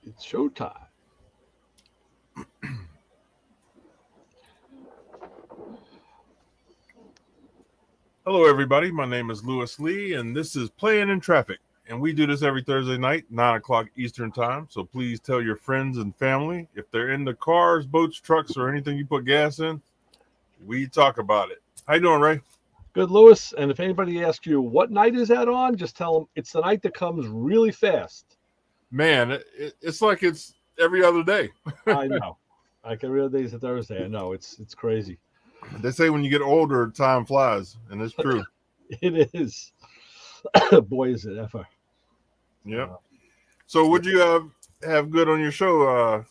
It's showtime. Hello, everybody. My name is Lewis Lee, and this is Playing N Trafic. And we do this every Thursday night, 9 o'clock Eastern Time. So please tell your friends and family. If they're into cars, boats, trucks, or anything you put gas in, we talk about it. How you doing, Ray? Good, Lewis. And if anybody asks you what night is that on, just tell them it's the night that comes really fast. Man, it's like it's every other day. I know. Like every other day is a Thursday. I know. It's crazy. They say when you get older, time flies, and it's true. It is. Boy, is it ever. Yep. So what'd you have good on your show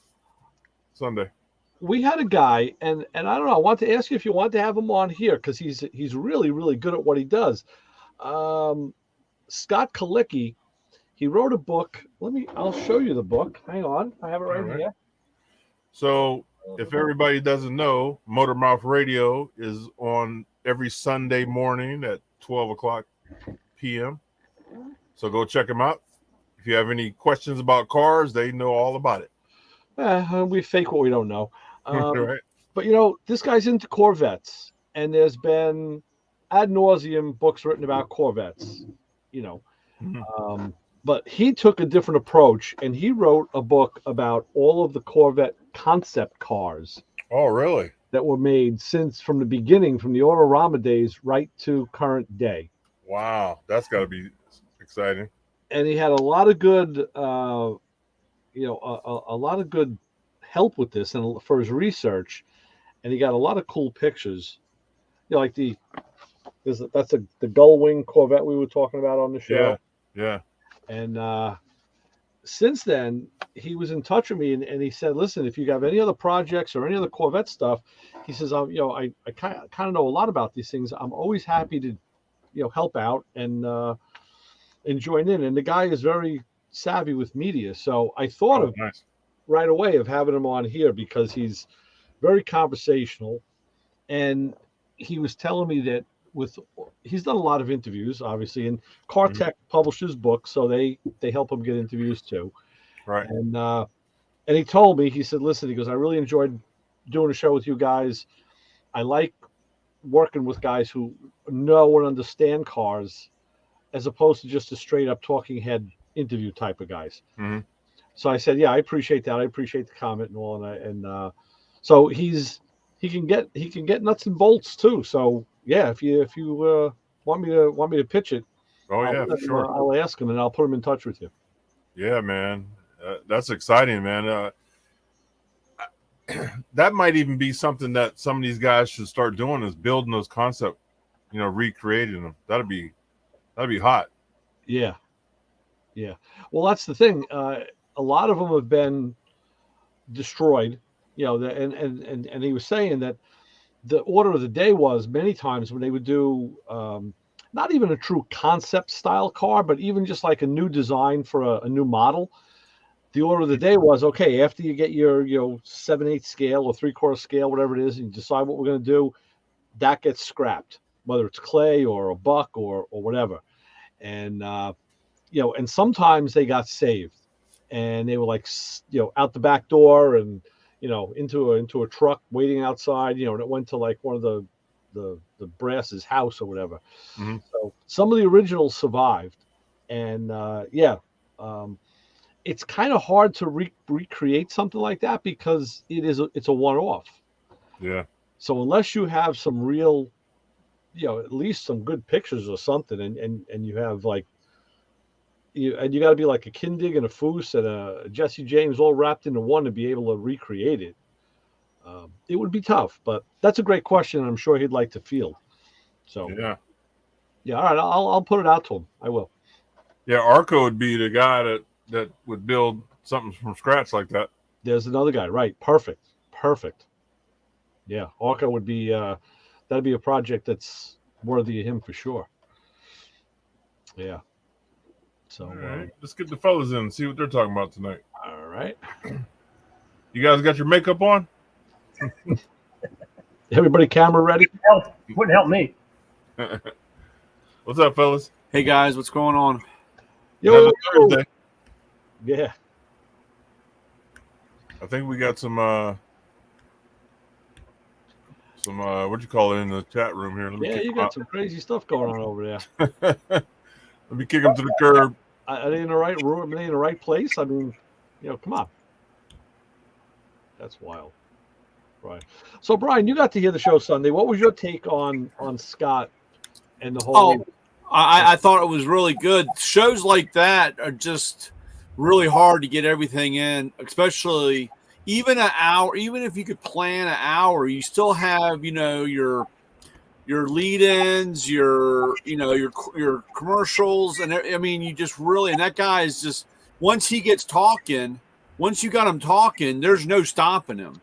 Sunday? We had a guy, and I don't know. I want to ask you if you want to have him on here because he's really, really good at what he does. Scott Kalicki, he wrote a book. I'll show you the book. Hang on. I have it right here. So if everybody doesn't know, Motor Mouth Radio is on every Sunday morning at 12 o'clock p.m. So go check them out. If you have any questions about cars, they know all about it. We fake what we don't know. Right. But, this guy's into Corvettes, and there's been ad nauseum books written about Corvettes, Mm-hmm. But he took a different approach, and he wrote a book about all of the Corvette concept cars. Oh, really? That were made from the beginning, from the Autorama days right to current day. Wow, that's got to be exciting. And he had a lot of good, a lot of good help with this and for his research. And he got a lot of cool pictures. Like that's the gull wing Corvette we were talking about on the show. Yeah. And since then, he was in touch with me, and he said, "Listen, if you have any other projects or any other Corvette stuff," he says, I kind of know a lot about these things. I'm always happy to, help out and join in." And the guy is very savvy with media, so I thought right away of having him on here because he's very conversational, and he was telling me that he's done a lot of interviews, obviously, and Car Tech publishes books, so they help him get interviews too. Right. And he told me, he said, "Listen," he goes, "I really enjoyed doing a show with you guys. I like working with guys who know and understand cars, as opposed to just a straight up talking head interview type of guys." Mm-hmm. So I said, "Yeah, I appreciate that. I appreciate the comment and all." And so he can get nuts and bolts too. So yeah, if you want me to pitch it, for sure. I'll ask him and I'll put him in touch with you. Yeah, man, that's exciting, man. That might even be something that some of these guys should start doing, is building those concepts, recreating them. That'd be hot. Yeah. Well, that's the thing. A lot of them have been destroyed. And he was saying that the order of the day was many times when they would do not even a true concept style car, but even just like a new design for a new model. The order of the day was, okay, after you get your 7/8 scale or 3/4 scale, whatever it is, and you decide what we're going to do, that gets scrapped, whether it's clay or a buck or whatever. And and sometimes they got saved, and they were like out the back door and into a truck waiting outside, and it went to like one of the brass's house or whatever. Mm-hmm. So some of the originals survived, and it's kind of hard to recreate something like that because it's a one-off. Yeah. So unless you have some real, at least some good pictures or something, and you have like you got to be like a Kindig and a Foose and a Jesse James all wrapped into one to be able to recreate it. It would be tough, but that's a great question, and I'm sure he'd like to field. So yeah, all right, I'll put it out to him. I will. Yeah, Arco would be the guy that would build something from scratch like that. There's another guy, right? Perfect. Yeah, Arco would be that'd be a project that's worthy of him for sure. Yeah. So all right, let's get the fellas in and see what they're talking about tonight. All right. You guys got your makeup on? Everybody camera ready? Wouldn't help me. What's up, fellas? Hey guys, what's going on? Yo, Thursday. Yeah. I think we got some what you call it in the chat room here. Let me Yeah, kick you them got out. some crazy stuff going on over there. Let me kick them to the curb. Are they in the right room? Are they in the right place? I mean, come on. That's wild. Right. So, Brian, you got to hear the show Sunday. What was your take on Scott and the Oh, whole? I thought it was really good. Shows like that are just really hard to get everything in, especially even an hour. Even if you could plan an hour, you still have your lead-ins, your commercials, and I mean, you just really, and that guy is just, once he gets talking, once you got him talking, there's no stopping him,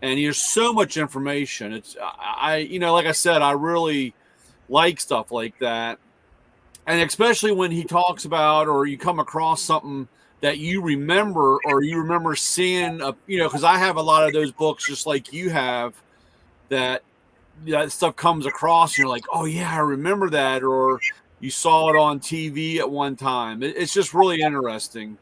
and there's so much information. It's like I said, I really like stuff like that, and especially when he talks about, or you come across something that you remember, or you remember seeing because I have a lot of those books just like you have, that stuff comes across and you're like, oh yeah, I remember that, or you saw it on TV at one time. It's just really interesting.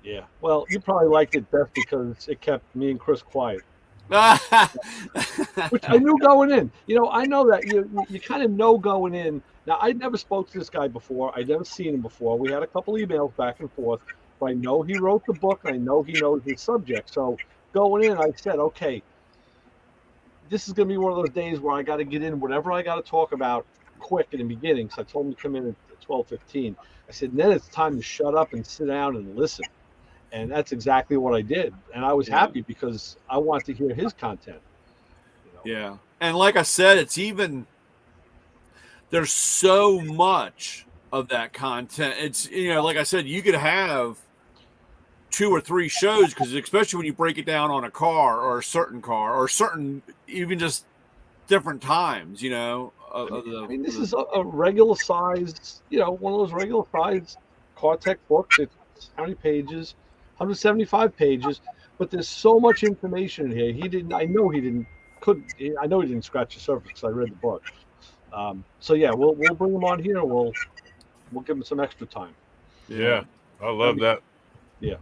Yeah. Well, you probably liked it best because it kept me and Chris quiet, which I knew going in. I know that you kind of know going in. Now, I never spoke to this guy before. I'd never seen him before. We had a couple emails back and forth, but I know he wrote the book and I know he knows his subject. So going in, I said, okay, this is going to be one of those days where I got to get in whatever I got to talk about quick in the beginning. So I told him to come in at 12:15. I said, then it's time to shut up and sit down and listen. And that's exactly what I did. And I was happy because I want to hear his content. Yeah. And like I said, there's so much of that content. It's, like I said, you could have 2 or 3 shows, because especially when you break it down on a car or a certain, even just different times, I mean, this is a regular size, one of those regular size car tech books. It's how many pages? 175 pages. But there's so much information in here. I know he didn't scratch the surface because I read the book. So yeah, we'll bring him on here. We'll give him some extra time. Yeah, I love that. Yeah.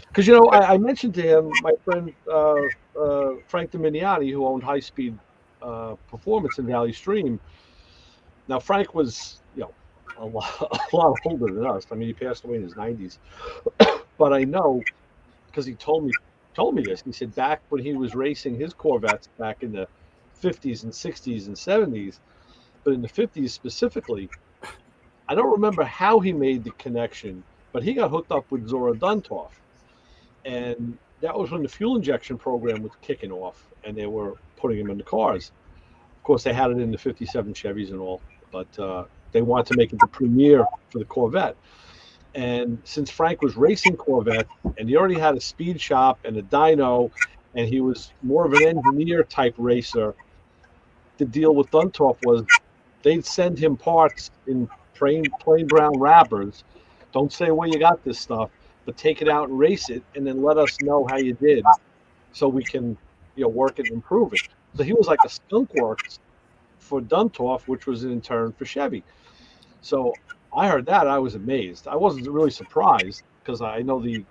Because I mentioned to him my friend Frank Dominiani, who owned High Speed Performance in Valley Stream. Now Frank was a lot older than us. I mean, he passed away in his 90s. But I know because he told me this. He said back when he was racing his Corvettes back in the 50s and 60s and 70s, but in the 50s specifically, I don't remember how he made the connection, but he got hooked up with Zora Duntov. And that was when the fuel injection program was kicking off and they were putting him in the cars. Of course, they had it in the 57 Chevys and all, but they wanted to make it the premier for the Corvette. And since Frank was racing Corvette and he already had a speed shop and a dyno, and he was more of an engineer type racer, the deal with Duntov was they'd send him parts in plain brown wrappers. Don't say where you got this stuff, but take it out and race it, and then let us know how you did, so we can work it and improve it. So he was like a skunk works for Duntov, which was in turn for Chevy. So I heard that, I was amazed. I wasn't really surprised because I know the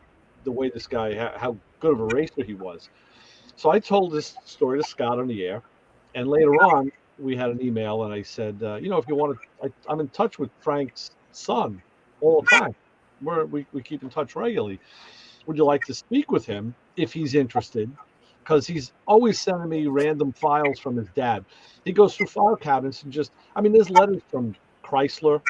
way this guy, how good of a racer he was. So I told this story to Scott on the air, and later on we had an email, and I said, if you want to, I'm in touch with Frank's son all the time. We keep in touch regularly. Would you like to speak with him if he's interested? Because he's always sending me random files from his dad. He goes through file cabinets and there's letters from Chrysler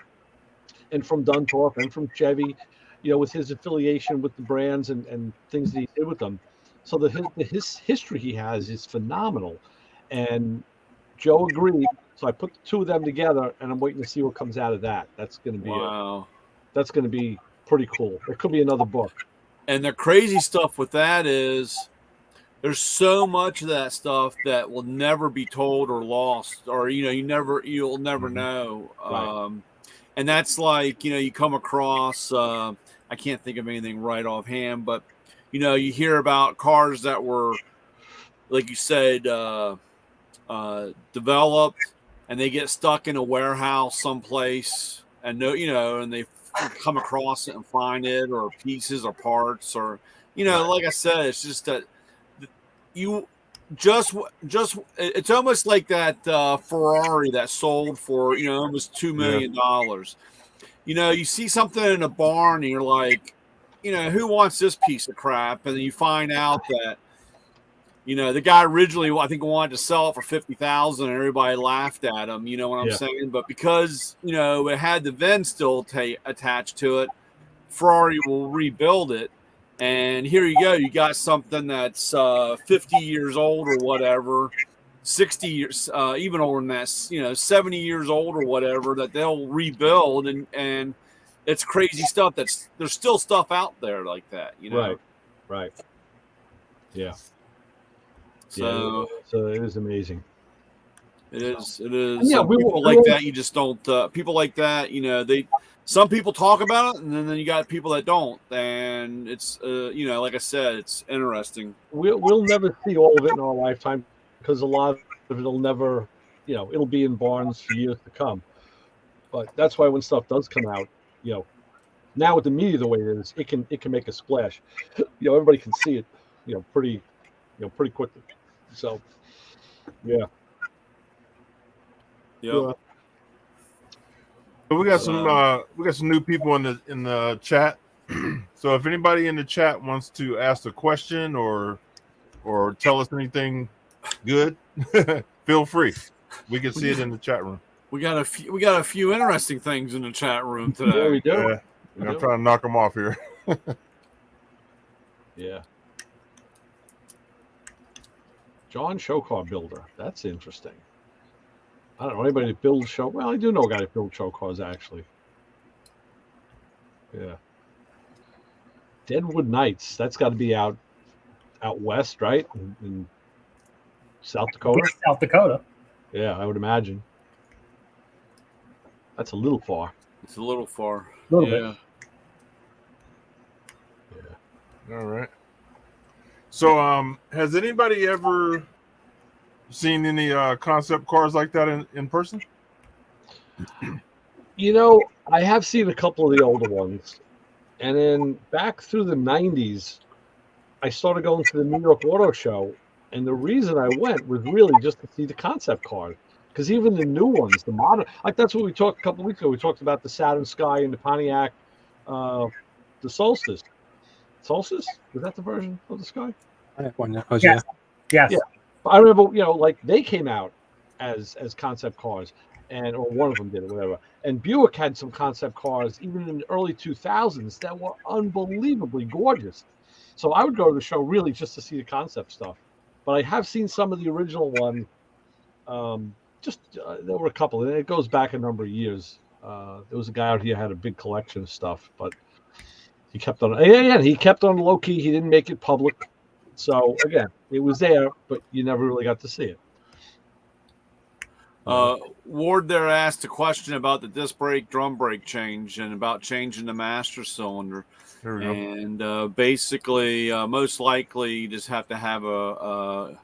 and from Duntov and from Chevy, with his affiliation with the brands and things that he did with them. So his history he has is phenomenal. And Joe agreed. So I put the two of them together, and I'm waiting to see what comes out of that. That's going to be pretty cool. It could be another book. And the crazy stuff with that is there's so much of that stuff that will never be told or lost, or you'll never know. Right. And that's like, you come across, I can't think of anything right offhand, but you hear about cars that were, like you said, developed, and they get stuck in a warehouse someplace, and and they come across it and find it, or pieces or parts, or like I said, it's just that you just it's almost like that Ferrari that sold for almost $2 million. You see something in a barn and you're like, who wants this piece of crap? And then you find out that the guy originally, I think, wanted to sell it for $50,000, and everybody laughed at him. You know what I'm saying? But because it had the VIN still attached to it, Ferrari will rebuild it. And here you go. You got something that's 50 years old or whatever, 60 years, even older than that, 70 years old or whatever, that they'll rebuild. And it's crazy stuff. There's still stuff out there like that, Right. Yeah. So it is amazing. It is. Yeah, people like that. You just don't. People like that. Some people talk about it, and then you got people that don't. And it's, like I said, it's interesting. We'll never see all of it in our lifetime because a lot of it'll never, it'll be in barns for years to come. But that's why when stuff does come out, now with the media the way it is, it can make a splash. Everybody can see it, pretty quickly. So, yeah. Yeah. So we got some new people in the chat. So if anybody in the chat wants to ask a question or tell us anything good, feel free. We can see it in the chat room. We got a few interesting things in the chat room today. Yeah, we do. I'm trying to knock them off here. Yeah. John Show Car Builder. That's interesting. I don't know anybody that builds show. Well, I do know a guy that builds show cars actually. Yeah. Deadwood Nights. That's got to be out west, right? In South Dakota. South Dakota. Yeah, I would imagine. That's a little far. It's a little far. A little bit. Yeah. All right. So, has anybody ever seen any concept cars like that in person? I have seen a couple of the older ones. And then back through the 90s, I started going to the New York Auto Show. And the reason I went was really just to see the concept cars. Because even the new ones, the modern, like that's what we talked a couple of weeks ago. We talked about the Saturn Sky and the Pontiac, the Solstice. Solstice? Was that the version of the Sky? Yes. Yeah. I remember, like they came out as concept cars, or one of them did, or whatever. And Buick had some concept cars, even in the early 2000s, that were unbelievably gorgeous. So I would go to the show really just to see the concept stuff. But I have seen some of the original one. There were a couple, and it goes back a number of years. There was a guy out here who had a big collection of stuff, but he kept on. Yeah, he kept on low key. He didn't make it public. So again, it was there, but you never really got to see it. Ward there asked a question about the disc brake, drum brake change, and about changing the master cylinder. There we go. And basically, most likely, you just have to have a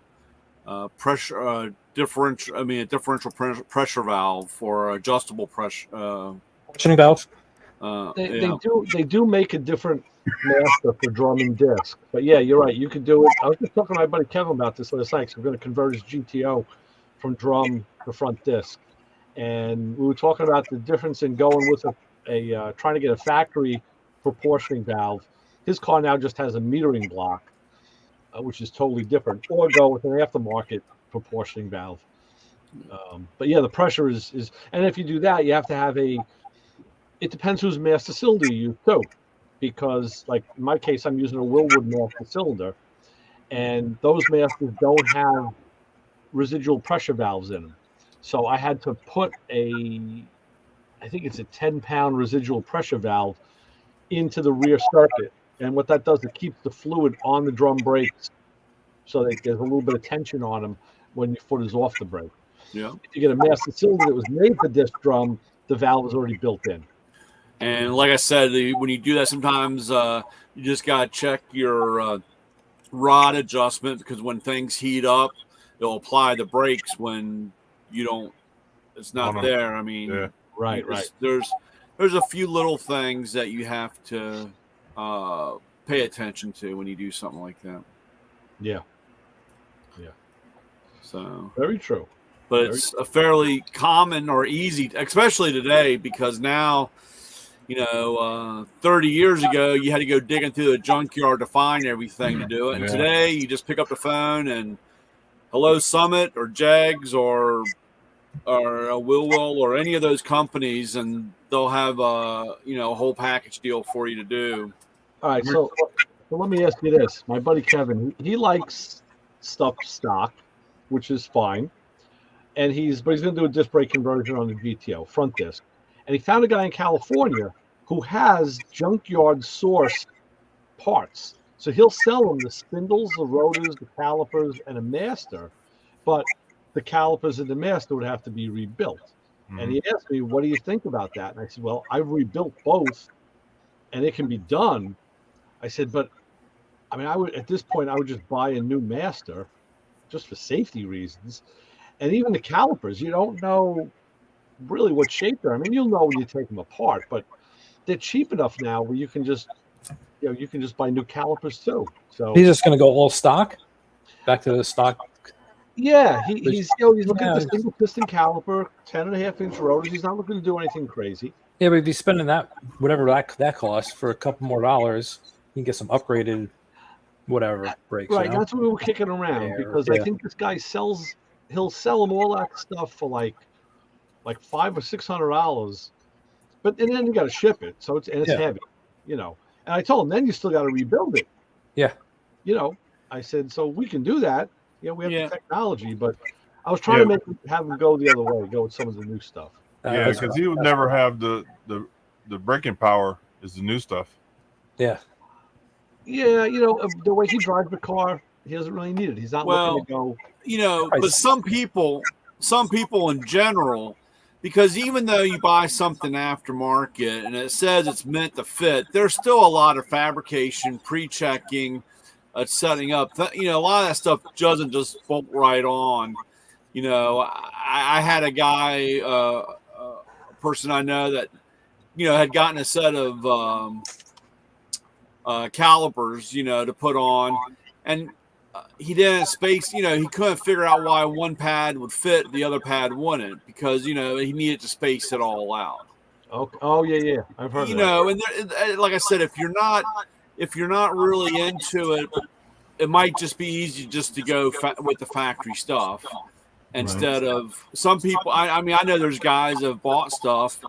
differential pressure valve for adjustable pressure. Pressuring valve. They do make a different master for drum and disc, but yeah, you're right. You could do it. I was just talking to my buddy Kevin about this last night. So we're going to convert his GTO from drum to front disc, and we were talking about the difference in going with a trying to get a factory proportioning valve. His car now just has a metering block, which is totally different, or go with an aftermarket proportioning valve. But yeah, the pressure is, and if you do that, you have to have it depends whose master cylinder you use too, because like in my case, I'm using a Willwood master cylinder, and those masters don't have residual pressure valves in them. So I had to put I think it's a 10-pound residual pressure valve into the rear circuit. And what that does, it keeps the fluid on the drum brakes so that there's a little bit of tension on them when your foot is off the brake. Yeah. If you get a master cylinder that was made for disc drum, the valve is already built in. And like I said, when you do that, sometimes you just got to check your rod adjustment, because when things heat up, it'll apply the brakes when it's not there. I mean, yeah. Right. There's a few little things that you have to pay attention to when you do something like that. Yeah. So Very true. but it's a fairly common or easy, especially today, because now, 30 years ago, you had to go digging through the junkyard to find everything to do it. And today, you just pick up the phone and hello, Summit or Jags or Will or any of those companies, and they'll have a whole package deal for you to do. All right, so let me ask you this. My buddy Kevin, he likes stuff stock, which is fine. And he's going to do a disc brake conversion on the GTO, front disc. And he found a guy in California who has junkyard source parts. So he'll sell them the spindles, the rotors, the calipers, and a master. But the calipers and the master would have to be rebuilt. Mm-hmm. And he asked me, what do you think about that? And I said, well, I've rebuilt both, and it can be done. I said, but, I mean, at this point, I would just buy a new master just for safety reasons. And even the calipers, you don't know really what shape they're. I mean, you'll know when you take them apart, but they're cheap enough now where you can just, you can just buy new calipers too. So he's just going to go all stock, back to the stock. Yeah, he's looking at the single piston caliper, 10.5-inch rotors. He's not looking to do anything crazy. Yeah, but if he's spending that, whatever that costs, for a couple more dollars, he can get some upgraded, whatever brakes. Right, that's what we were kicking around because I think this guy he'll sell them all that stuff for like $500 or $600, and then you got to ship it, so it's heavy, And I told him then you still got to rebuild it. Yeah, I said so we can do that. Yeah, we have the technology, but I was trying to have him go the other way, go with some of the new stuff. Because he would never have the braking power is the new stuff. Yeah. Yeah, the way he drives the car, he doesn't really need it. He's not looking to go. But some people in general, because even though you buy something aftermarket and it says it's meant to fit, there's still a lot of fabrication, pre-checking, setting up. A lot of that stuff doesn't just bolt right on. I had a guy, a person I know that, had gotten a set of calipers, to put on, and he didn't space, he couldn't figure out why one pad would fit, the other pad wouldn't, because, he needed to space it all out. Okay. Oh, yeah. I've heard of that. And like I said, if you're not really into it, it might just be easy just to go with the factory stuff instead of some people. I mean, I know there's guys that have bought stuff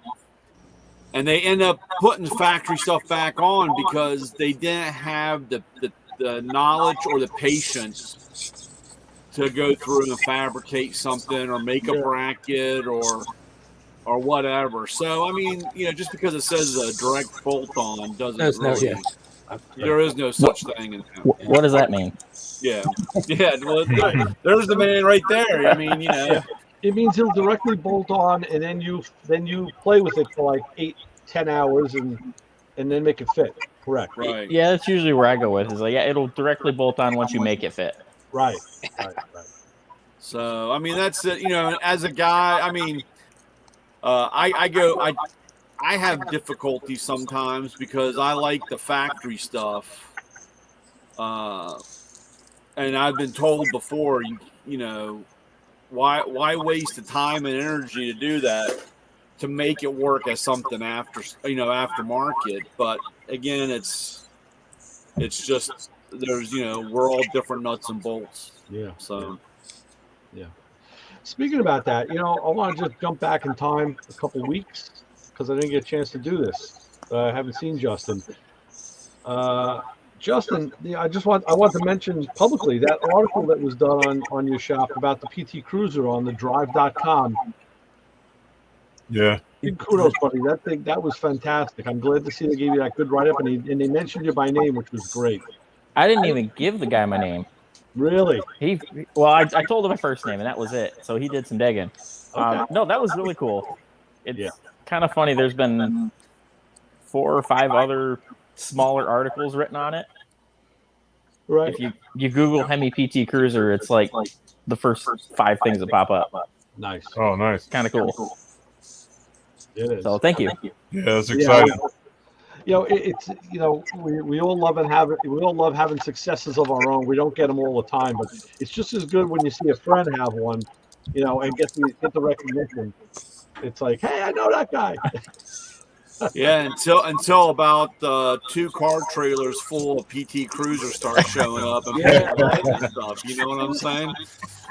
and they end up putting the factory stuff back on because they didn't have the knowledge or the patience to go through and fabricate something or make a bracket or whatever. So, I mean, just because it says a direct bolt on doesn't really. There is no such thing. What does that mean? Yeah. Well, there's the man right there. I mean, it means he'll directly bolt on, and then you play with it for like 8-10 hours, and then make it fit. Correct. Right. Yeah, that's usually where I go with. Is like, it'll directly bolt on once you make it fit. Right. So, I mean, that's it. As a guy, I mean, I have difficulty sometimes because I like the factory stuff. And I've been told before, why waste the time and energy to do that to make it work as something aftermarket. But again, it's just, there's, we're all different nuts and bolts. Yeah. So. Yeah. Speaking about that, I want to just jump back in time a couple weeks because I didn't get a chance to do this. I haven't seen Justin. Justin, I want to mention publicly that article that was done on your shop about the PT Cruiser on the drive.com. Yeah. Big kudos, buddy. That was fantastic. I'm glad to see they gave you that good write-up, and they mentioned you by name, which was great. I didn't even give the guy my name. Really? I told him my first name, and that was it. So he did some digging. Okay. No, that was really cool. It's kind of funny. There's been 4 or 5 other smaller articles written on it. Right. If you Google Hemi PT Cruiser, it's like the first 5 things that pop up. Nice. Oh, nice. Kind of cool. It is. So thank you. Yeah, that's exciting. it's we all love having successes of our own. We don't get them all the time, but it's just as good when you see a friend have one, and get the recognition. It's like, hey, I know that guy. Yeah, until about 2 car trailers full of PT Cruisers start showing up and and stuff. You know what I'm saying?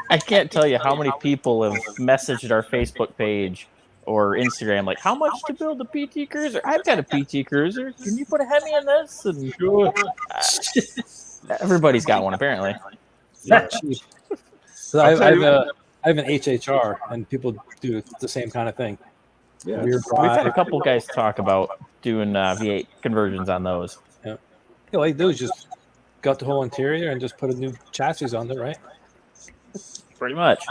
I can't tell you how many people have messaged our Facebook page or Instagram, like, how much to build a PT Cruiser? I've got a PT Cruiser. Can you put a Hemi in this? And Sure. everybody's got one, apparently. Not cheap. So I have an HHR, and people do the same kind of thing. Yeah. We've had a couple guys talk about doing V8 conversions on those. Yeah. All you do is just gut the whole interior and just put a new chassis on it, right? Pretty much.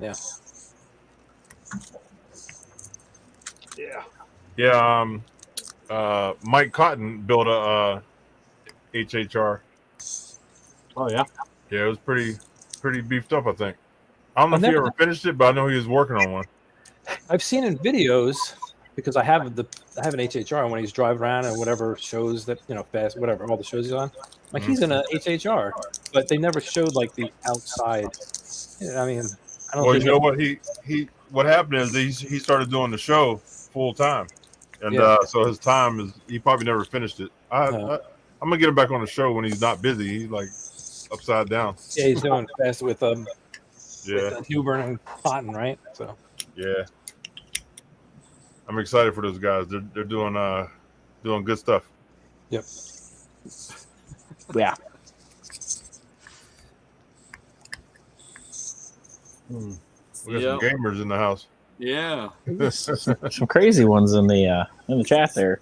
Yeah. Yeah. Yeah. Mike Cotton built a HHR. Oh yeah. Yeah, it was pretty beefed up, I think. I don't know if he ever finished it, but I know he was working on one. I've seen in videos because I have an HHR when he's driving around and whatever shows that fast, whatever all the shows he's on. Like he's in a HHR, but they never showed like the outside. I mean, I don't. Well, think you know what what happened is he started doing the show full time, and so his time is he probably never finished it. I'm gonna get him back on the show when he's not busy. He's like upside down. Yeah, he's doing fast with with Newburn and Cotton, right? So yeah, I'm excited for those guys. They're doing good stuff. Yep. Yeah. We got some gamers in the house. Yeah. Some crazy ones in the chat there.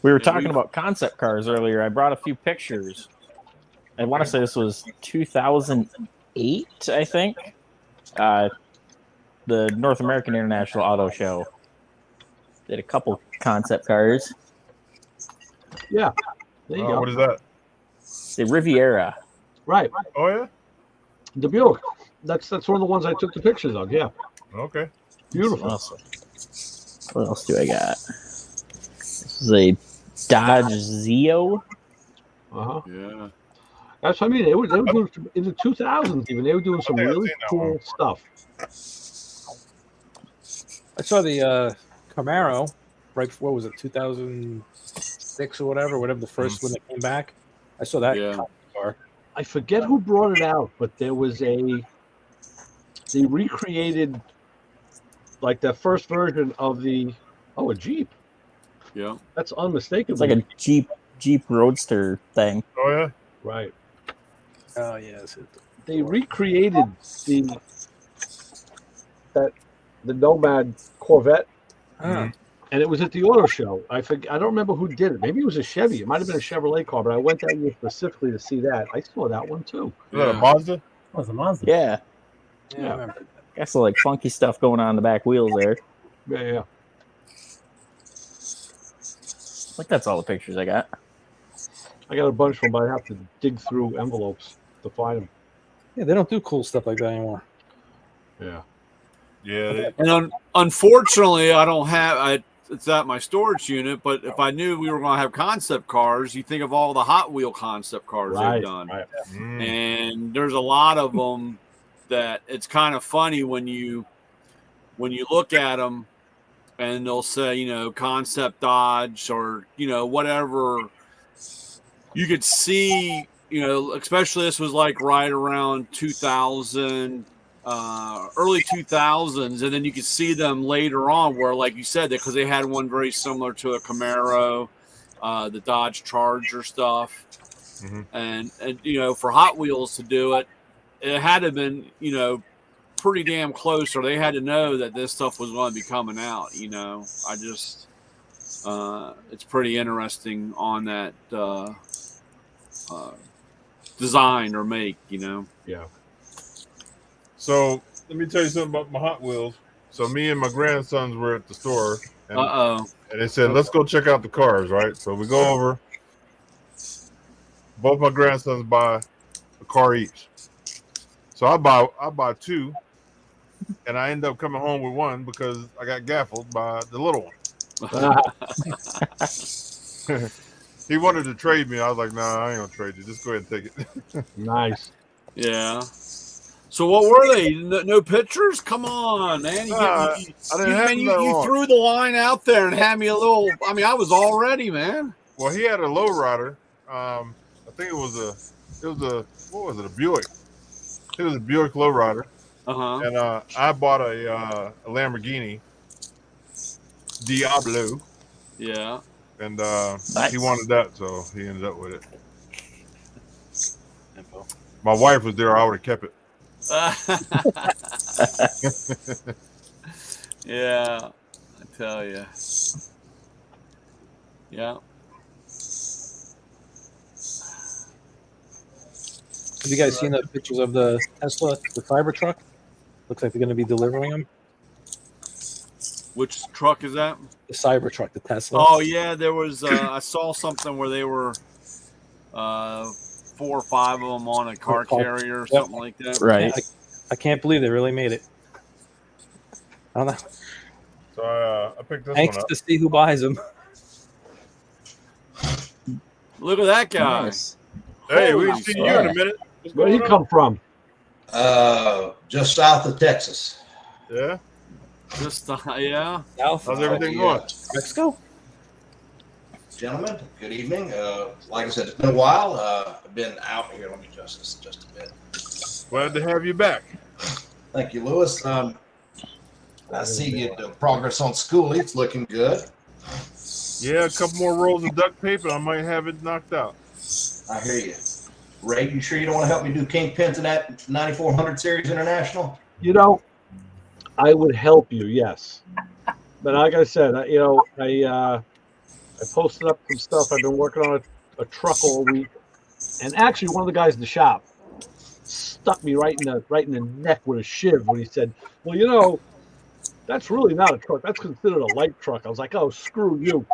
We were talking about concept cars earlier. I brought a few pictures. I want to say this was 2008, I think. The North American International Auto Show did a couple concept cars. Yeah. There you go. What is that? The Riviera. Right. Oh yeah. The Buick. That's one of the ones I took the pictures of. Yeah. Okay. Beautiful. Awesome. What else do I got? This is a Dodge Zeo. Yeah. That's what I mean. They were doing in the 2000s even. They were doing some really cool stuff. I saw the Camaro right before, was it 2006 or whatever the first when they came back. I saw that car. I forget who brought it out, but there was they recreated like the first version of a Jeep. Yeah. That's unmistakable. It's like a Jeep Roadster thing. Oh yeah. Right. Oh yes. They recreated the Nomad Corvette, and it was at the auto show. I don't remember who did it. Maybe it was a Chevy. It might have been a Chevrolet car, but I went that year specifically to see that. I saw that one too. Is that a Mazda? Oh, it's a Mazda. Yeah. Yeah. I remember. Got some like funky stuff going on in the back wheels there. Yeah. Like that's all the pictures I got. I got a bunch of them, but I have to dig through envelopes to find them. Yeah, they don't do cool stuff like that anymore. Yeah. Yeah. And unfortunately, I don't have it's at my storage unit. But if I knew we were going to have concept cars, you think of all the Hot Wheel concept cars they've done, right. And there's a lot of them that it's kind of funny when you look at them, and they'll say concept Dodge or whatever. You could see especially this was like right around 2000. Early 2000s, and then you could see them later on where, like you said, because they had one very similar to a Camaro, the Dodge Charger stuff, and for Hot Wheels to do it, it had to have been pretty damn close, or they had to know that this stuff was going to be coming out. I just it's pretty interesting on that design or make. Yeah. So let me tell you something about my Hot Wheels. So me and my grandsons were at the store, and they said, "Let's go check out the cars." Right. So we go over. Both my grandsons buy a car each. So I buy two, and I end up coming home with one because I got gaffled by the little one. He wanted to trade me. I was like, nah, I ain't gonna trade you. Just go ahead and take it. Nice. Yeah. So what were they? No pictures? Come on, man! I didn't have Man, that you long. threw the line out there and had me a little. I mean, I was all ready, man. Well, he had a lowrider. I think it was a what was it? A Buick. It was a Buick lowrider, and I bought a Lamborghini Diablo, Yeah. and Nice. he wanted that, so he ended up with it. My wife was there. I would have kept it. Yeah, I tell you. Yeah. Have you guys seen the pictures of the Tesla, the Cybertruck? Looks like they're going to be delivering them. Which truck is that? The Cybertruck, the Tesla. Oh yeah, there was. I saw something where they were 4 or 5 of them on a car carrier or something like that. Right. I can't believe they really made it. I don't know. So I picked this Anxious one up. to see who buys them. Look at that guy. Nice. Hey, we Holy see fuck. you in a minute. What's Where did he going come from? Just south of Texas. on? Yeah. Just yeah. South How's of everything going? Mexico. Gentlemen, good evening. Like I said, it's been a while. I've been out here. Let me adjust this just a bit. Glad to have you back. Thank you, Lewis. I see you the progress on school. It's looking good. Yeah, a couple more rolls of duct tape, and I might have it knocked out. I hear you. Ray, you sure you don't want to help me do kingpins in that 9400 Series International? You know, I would help you, yes. But like I said, I posted up some stuff. I've been working on a truck all week, and actually, one of the guys in the shop stuck me right in the neck with a shiv when he said, "Well, that's really not a truck. That's considered a light truck." I was like, "Oh, screw you!"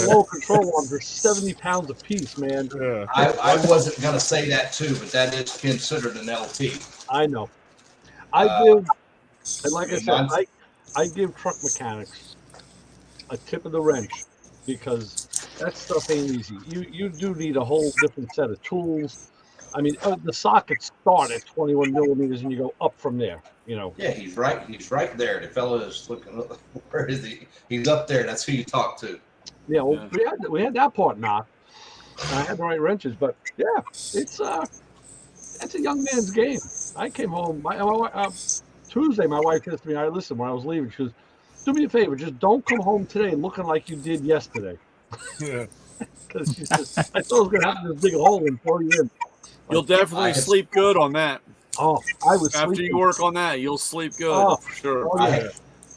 Low control ones are 70 pounds a piece, man. Yeah. I wasn't going to say that too, but that is considered an LP. I know. And like I said, mine's- I give truck mechanics a tip of the wrench because that stuff ain't easy. You do need a whole different set of tools. I mean, the sockets start at 21 millimeters and you go up from there. Yeah, he's right. He's right there. The fellow is looking. Where is he? He's up there. That's who you talk to. Yeah, well, we had that part knocked. I had the right wrenches, but yeah, it's a young man's game. I came home Tuesday. My wife said to me, listen, when I was leaving, she goes, "Do me a favor, just don't come home today looking like you did yesterday." Yeah. Because she said, "I thought I was gonna have to dig a hole and throw you in." You'll definitely sleep good on that. Oh, I was After sleeping. you work on that, you'll sleep good for sure. Oh, yeah.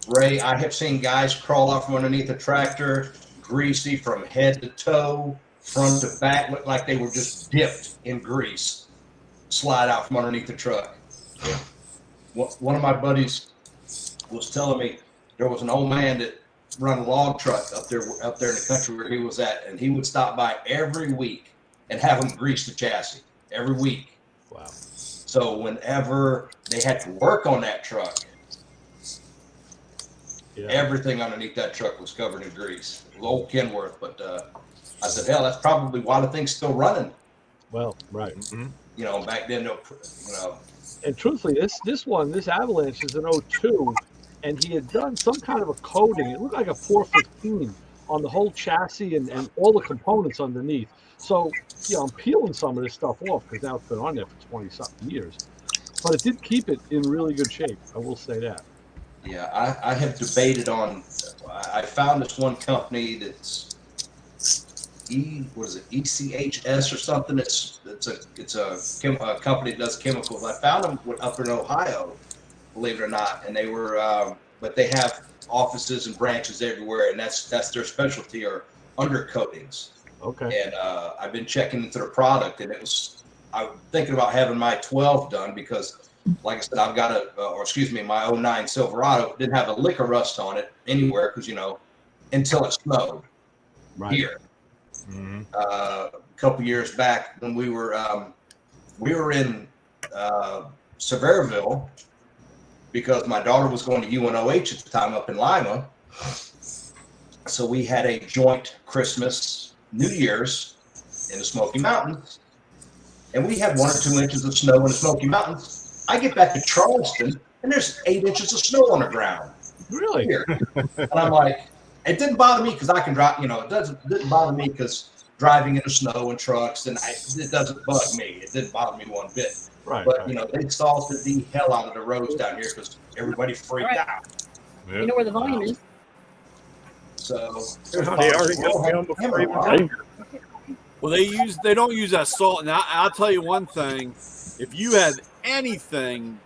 Ray, I have seen guys crawl out from underneath a tractor, greasy from head to toe, front to back, looked like they were just dipped in grease, slide out from underneath the truck. Yeah. One of my buddies was telling me there was an old man that run a log truck up there in the country where he was at, and he would stop by every week and have them grease the chassis every week. Wow. So whenever they had to work on that truck, everything underneath that truck was covered in grease. It was old Kenworth, but I said, hell, that's probably why the thing's still running. Well, right. Mm-hmm. Back then, And truthfully, this Avalanche is an 02, and he had done some kind of a coating. It looked like a 415 on the whole chassis and all the components underneath. So, I'm peeling some of this stuff off because now it's been on there for 20-something years. But it did keep it in really good shape. I will say that. Yeah, I have debated on. I found this one company that's ECHS or something. It's a company that does chemicals. I found them up in Ohio, believe it or not, and they were, but they have offices and branches everywhere, and that's their specialty are undercoatings. Okay. And I've been checking into the product, and I'm thinking about having my 12 done because, like I said, I've got my 09 Silverado didn't have a lick of rust on it anywhere because, until it snowed here. Mm-hmm. A couple years back when we were in Sevierville because my daughter was going to UNOH at the time up in Lima. So we had a joint Christmas, New Year's in the Smoky Mountains, and we had 1 or 2 inches of snow in the Smoky Mountains. I get back to Charleston, and there's 8 inches of snow on the ground. Really? Here. And I'm like, it didn't bother me because I can drive, it didn't bother me because driving in the snow and trucks, and it doesn't bug me. It didn't bother me one bit. Right. But, right. They salted the hell out of the roads down here because everybody freaked out. Yeah. You know where the volume is. So They already got me on before even got here. Well, they don't use that salt. And I'll tell you one thing: if you have anything,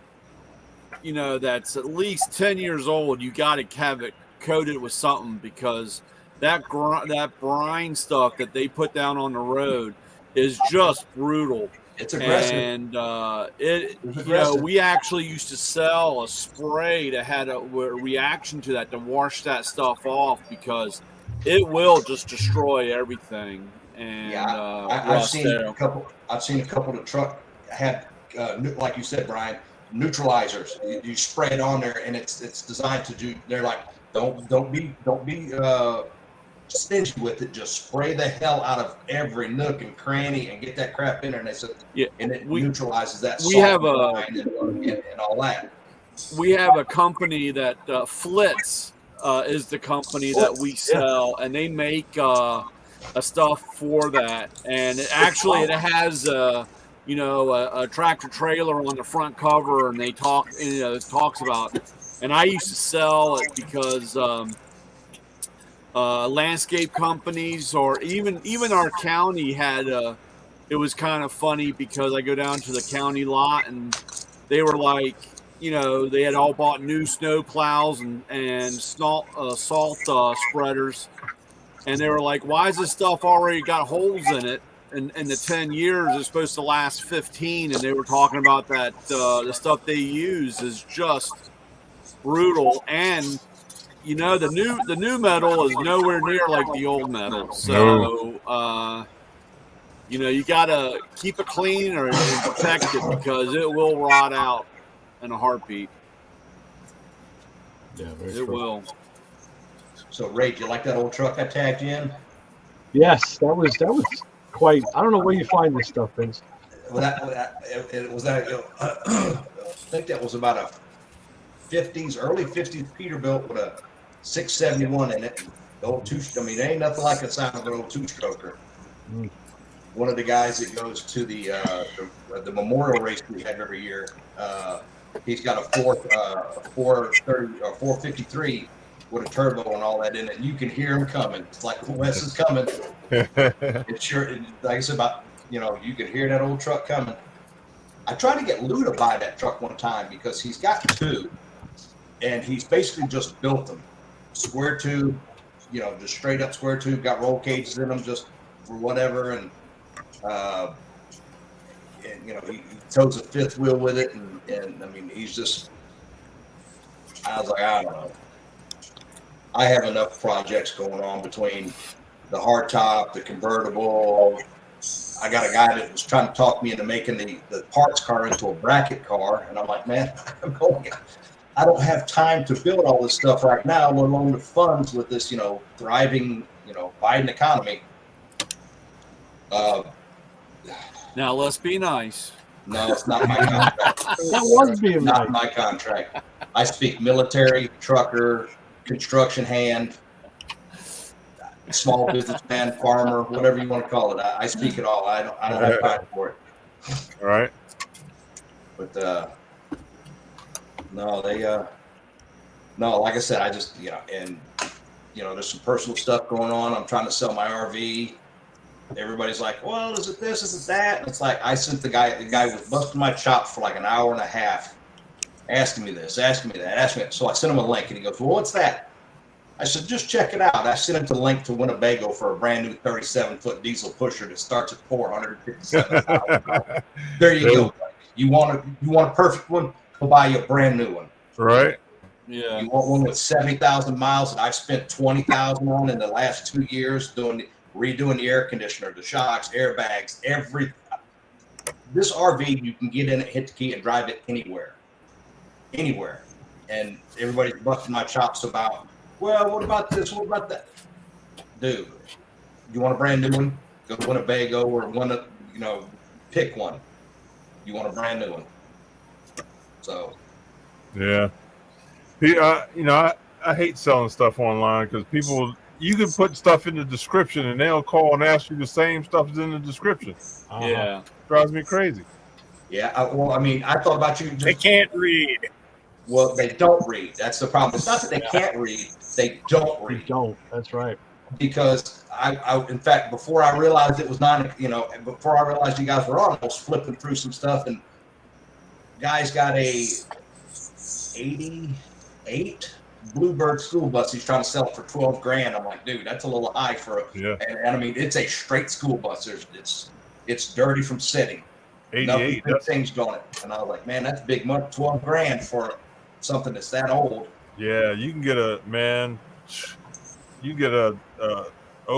that's at least 10 years old, you got to have it coated with something, because that brine stuff that they put down on the road is just brutal. it's aggressive. And It's aggressive. we actually used to sell a spray that had a reaction to that to wash that stuff off, because it will just destroy everything. And I've seen a couple. I've seen a couple of truck had, like you said, Brian, neutralizers. You spray it on there, and it's designed to do. They're like, don't be stingy with it. Just spray the hell out of every nook and cranny and get that crap in there. And they said, and it neutralizes that. We have and all that. We have a company that Flitz is the company that we sell, and they make a stuff for that. And it has a tractor trailer on the front cover, and it talks about. And I used to sell it because landscape companies, or even our county had it was kind of funny, because I go down to the county lot, and they were like, they had all bought new snow plows and salt spreaders, and they were like, why is this stuff already got holes in it? And the 10 years is supposed to last 15, and they were talking about that the stuff they use is just brutal. And the new metal is nowhere near like the old metal. So you gotta keep it clean and protect it, because it will rot out in a heartbeat. Yeah, very It true. will. So, Ray, do you like that old truck I tagged you in? Yes, that was quite. I don't know where you find this stuff, Vince. Well, it was that. I think that was about a early 50s Peterbilt with a 671 in it. The old it ain't nothing like the sound of an old two-stroker. Mm. One of the guys that goes to the memorial race we have every year, he's got a 430 or 453 with a turbo and all that in it. And you can hear him coming. It's like Wes is coming. It's sure, like I said, you can hear that old truck coming. I tried to get Lou to buy that truck one time, because he's got two, and he's basically just built them square tube, just straight up square tube, got roll cages in them just for whatever, and he tows a fifth wheel with it, and I mean, he's just. I was like, I don't know. I have enough projects going on between the hardtop, the convertible. I got a guy that was trying to talk me into making the parts car into a bracket car, and I'm like, man, I don't have time to build all this stuff right now, let alone the funds with this, thriving, Biden economy. Now let's be nice. No, it's not my contract. That was being Not nice. my contract. I speak military, trucker, construction hand, small businessman, farmer, whatever you want to call it. I speak it all. I don't have time for it. All right. But no, like I said, I just and there's some personal stuff going on. I'm trying to sell my RV. Everybody's like, well, is it this, is it that? And it's like, I sent the guy was busting my chops for like an hour and a half, asking me this, asking me that, asking me that. So I sent him a link, and he goes, well, what's that? I said, just check it out. I sent him the link to Winnebago for a brand new 37-foot diesel pusher that starts at $457,000. There you go. You want a perfect one? We'll buy you a brand new one. Right. Yeah. You want one with 70,000 miles that I've spent 20,000 on in the last 2 years redoing the air conditioner, the shocks, airbags, everything. This RV, you can get in it, hit the key, and drive it anywhere. And everybody's busting my chops about, well, what about this? What about that? dude, you want a brand new one? Go to Winnebago or pick one. You want a brand new one. So. Yeah. I hate selling stuff online because you can put stuff in the description and they'll call and ask you the same stuff that's in the description. Yeah. Drives me crazy. Yeah. I thought about you. They can't read. Well, they don't read. That's the problem. It's not that they can't read. They don't read. They don't. That's right. Because I in fact, before I realized it was before I realized you guys were on, I was flipping through some stuff, and guy's got a 88 Bluebird school bus. He's trying to sell it for $12,000. I'm like, dude, that's a little high for and I mean, it's a straight school bus. It's dirty from sitting. 88. Nothing things on it. And I was like, man, that's big money. $12,000 for something that's that old. Yeah, you can get a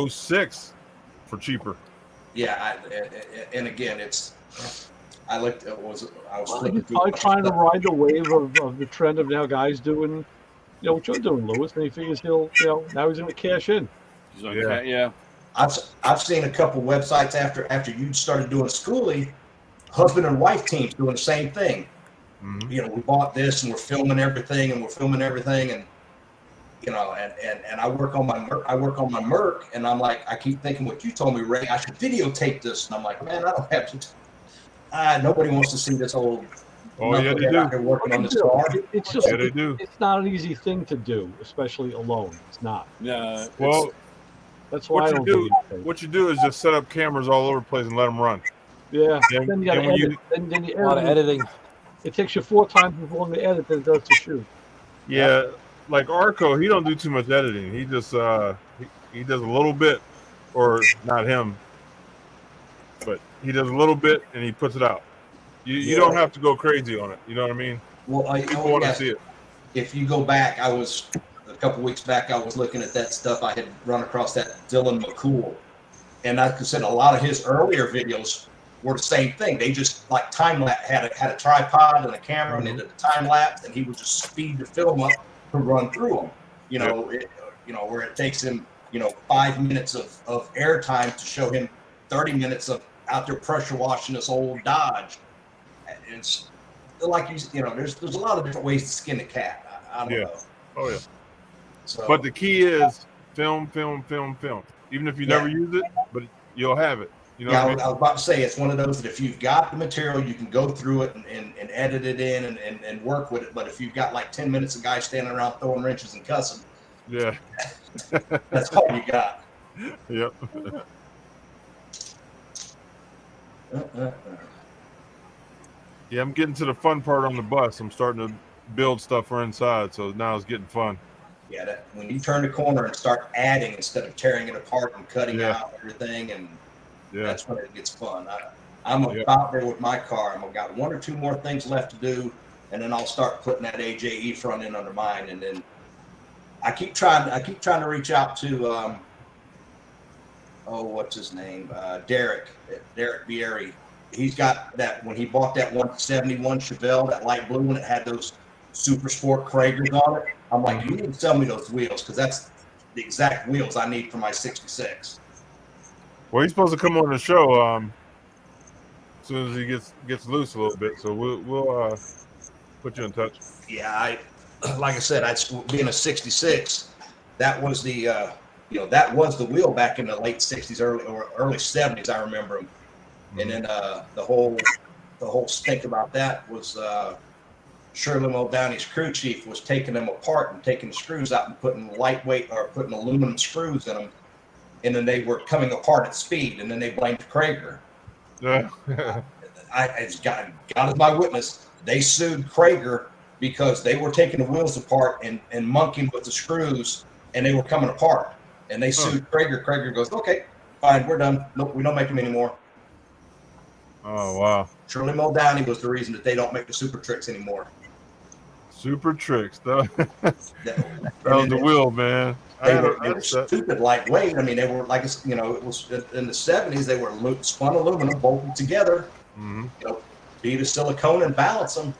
06 for cheaper. Yeah, and again, I was flipping He's through. probably trying to ride the wave of the trend of now guys doing, what you're doing, Lewis, and he figures now he's going to cash in. Yeah. I've seen a couple websites after you started doing schooling, husband and wife teams doing the same thing. Mm-hmm. We bought this and we're filming everything and and I work on my Merc, and I'm like, I keep thinking what you told me, Ray, I should videotape this, and I'm like, man, I don't have to. Nobody wants to see this old. Oh yeah, they do. Working on this car. It's just they do. It's not an easy thing to do, especially alone. It's not. No. Well, that's why what you do is just set up cameras all over the place and let them run. Yeah. Then Then you got to edit. Then you A lot of editing. It takes you 4 times as long to edit than it does to shoot. Yeah, like Arco, he don't do too much editing. He just he does a little bit, or not him, but he does a little bit and he puts it out. You don't have to go crazy on it. You know what I mean? Well, people want to see it. If you go back, a couple weeks back, I was looking at that stuff. I had run across that Dylan McCool, and like I said, a lot of his earlier videos were the same thing. They just like time lapse, had a tripod and a camera, and they did a time lapse, and he would just speed the film up to run through them. Where it takes him 5 minutes of airtime to show him 30 minutes of out there pressure washing this old Dodge. It's like there's a lot of different ways to skin a cat. I don't know. Oh yeah. So, but the key is film. Even if you never use it, but you'll have it. You know I what was about to say, it's one of those that if you've got the material, you can go through it and edit it in and work with it. But if you've got like 10 minutes of guys standing around throwing wrenches and cussing, that's all you got. Yep. Yeah, I'm getting to the fun part on the bus. I'm starting to build stuff for inside, so now it's getting fun. Yeah, when you turn the corner and start adding instead of tearing it apart and cutting out everything, and that's when it gets fun. I'm about there with my car. I've got 1 or 2 more things left to do, and then I'll start putting that AJE front end under mine. And then I keep trying to reach out to what's his name? Derek Bieri. He's got that when he bought that 171 Chevelle, that light blue one, it had those Super Sport Kragers on it. I'm like, you need to sell me those wheels because that's the exact wheels I need for my 66. Well, he's supposed to come on the show as soon as he gets loose a little bit. So we'll put you in touch. Yeah, like I said, being a 66, that was the that was the wheel back in the late 60s, early 70s. I remember them. And then the whole stink about that was Shirley Muldowney's crew chief was taking them apart and taking the screws out and putting aluminum screws in them, and then they were coming apart at speed, and then they blamed Krager. Yeah. God is my witness. They sued Krager because they were taking the wheels apart and monkeying with the screws, and they were coming apart. And they sued Krager. Krager goes, okay, fine, we're done. Nope, we don't make them anymore. Oh, wow. Shirley Muldowney was the reason that they don't make the Super Tricks anymore. Super Tricks. That was the wheel, man. They were stupid lightweight. I mean, they were like, it was in the 70s, they were spun aluminum, bolted together, bead of silicone and balance them.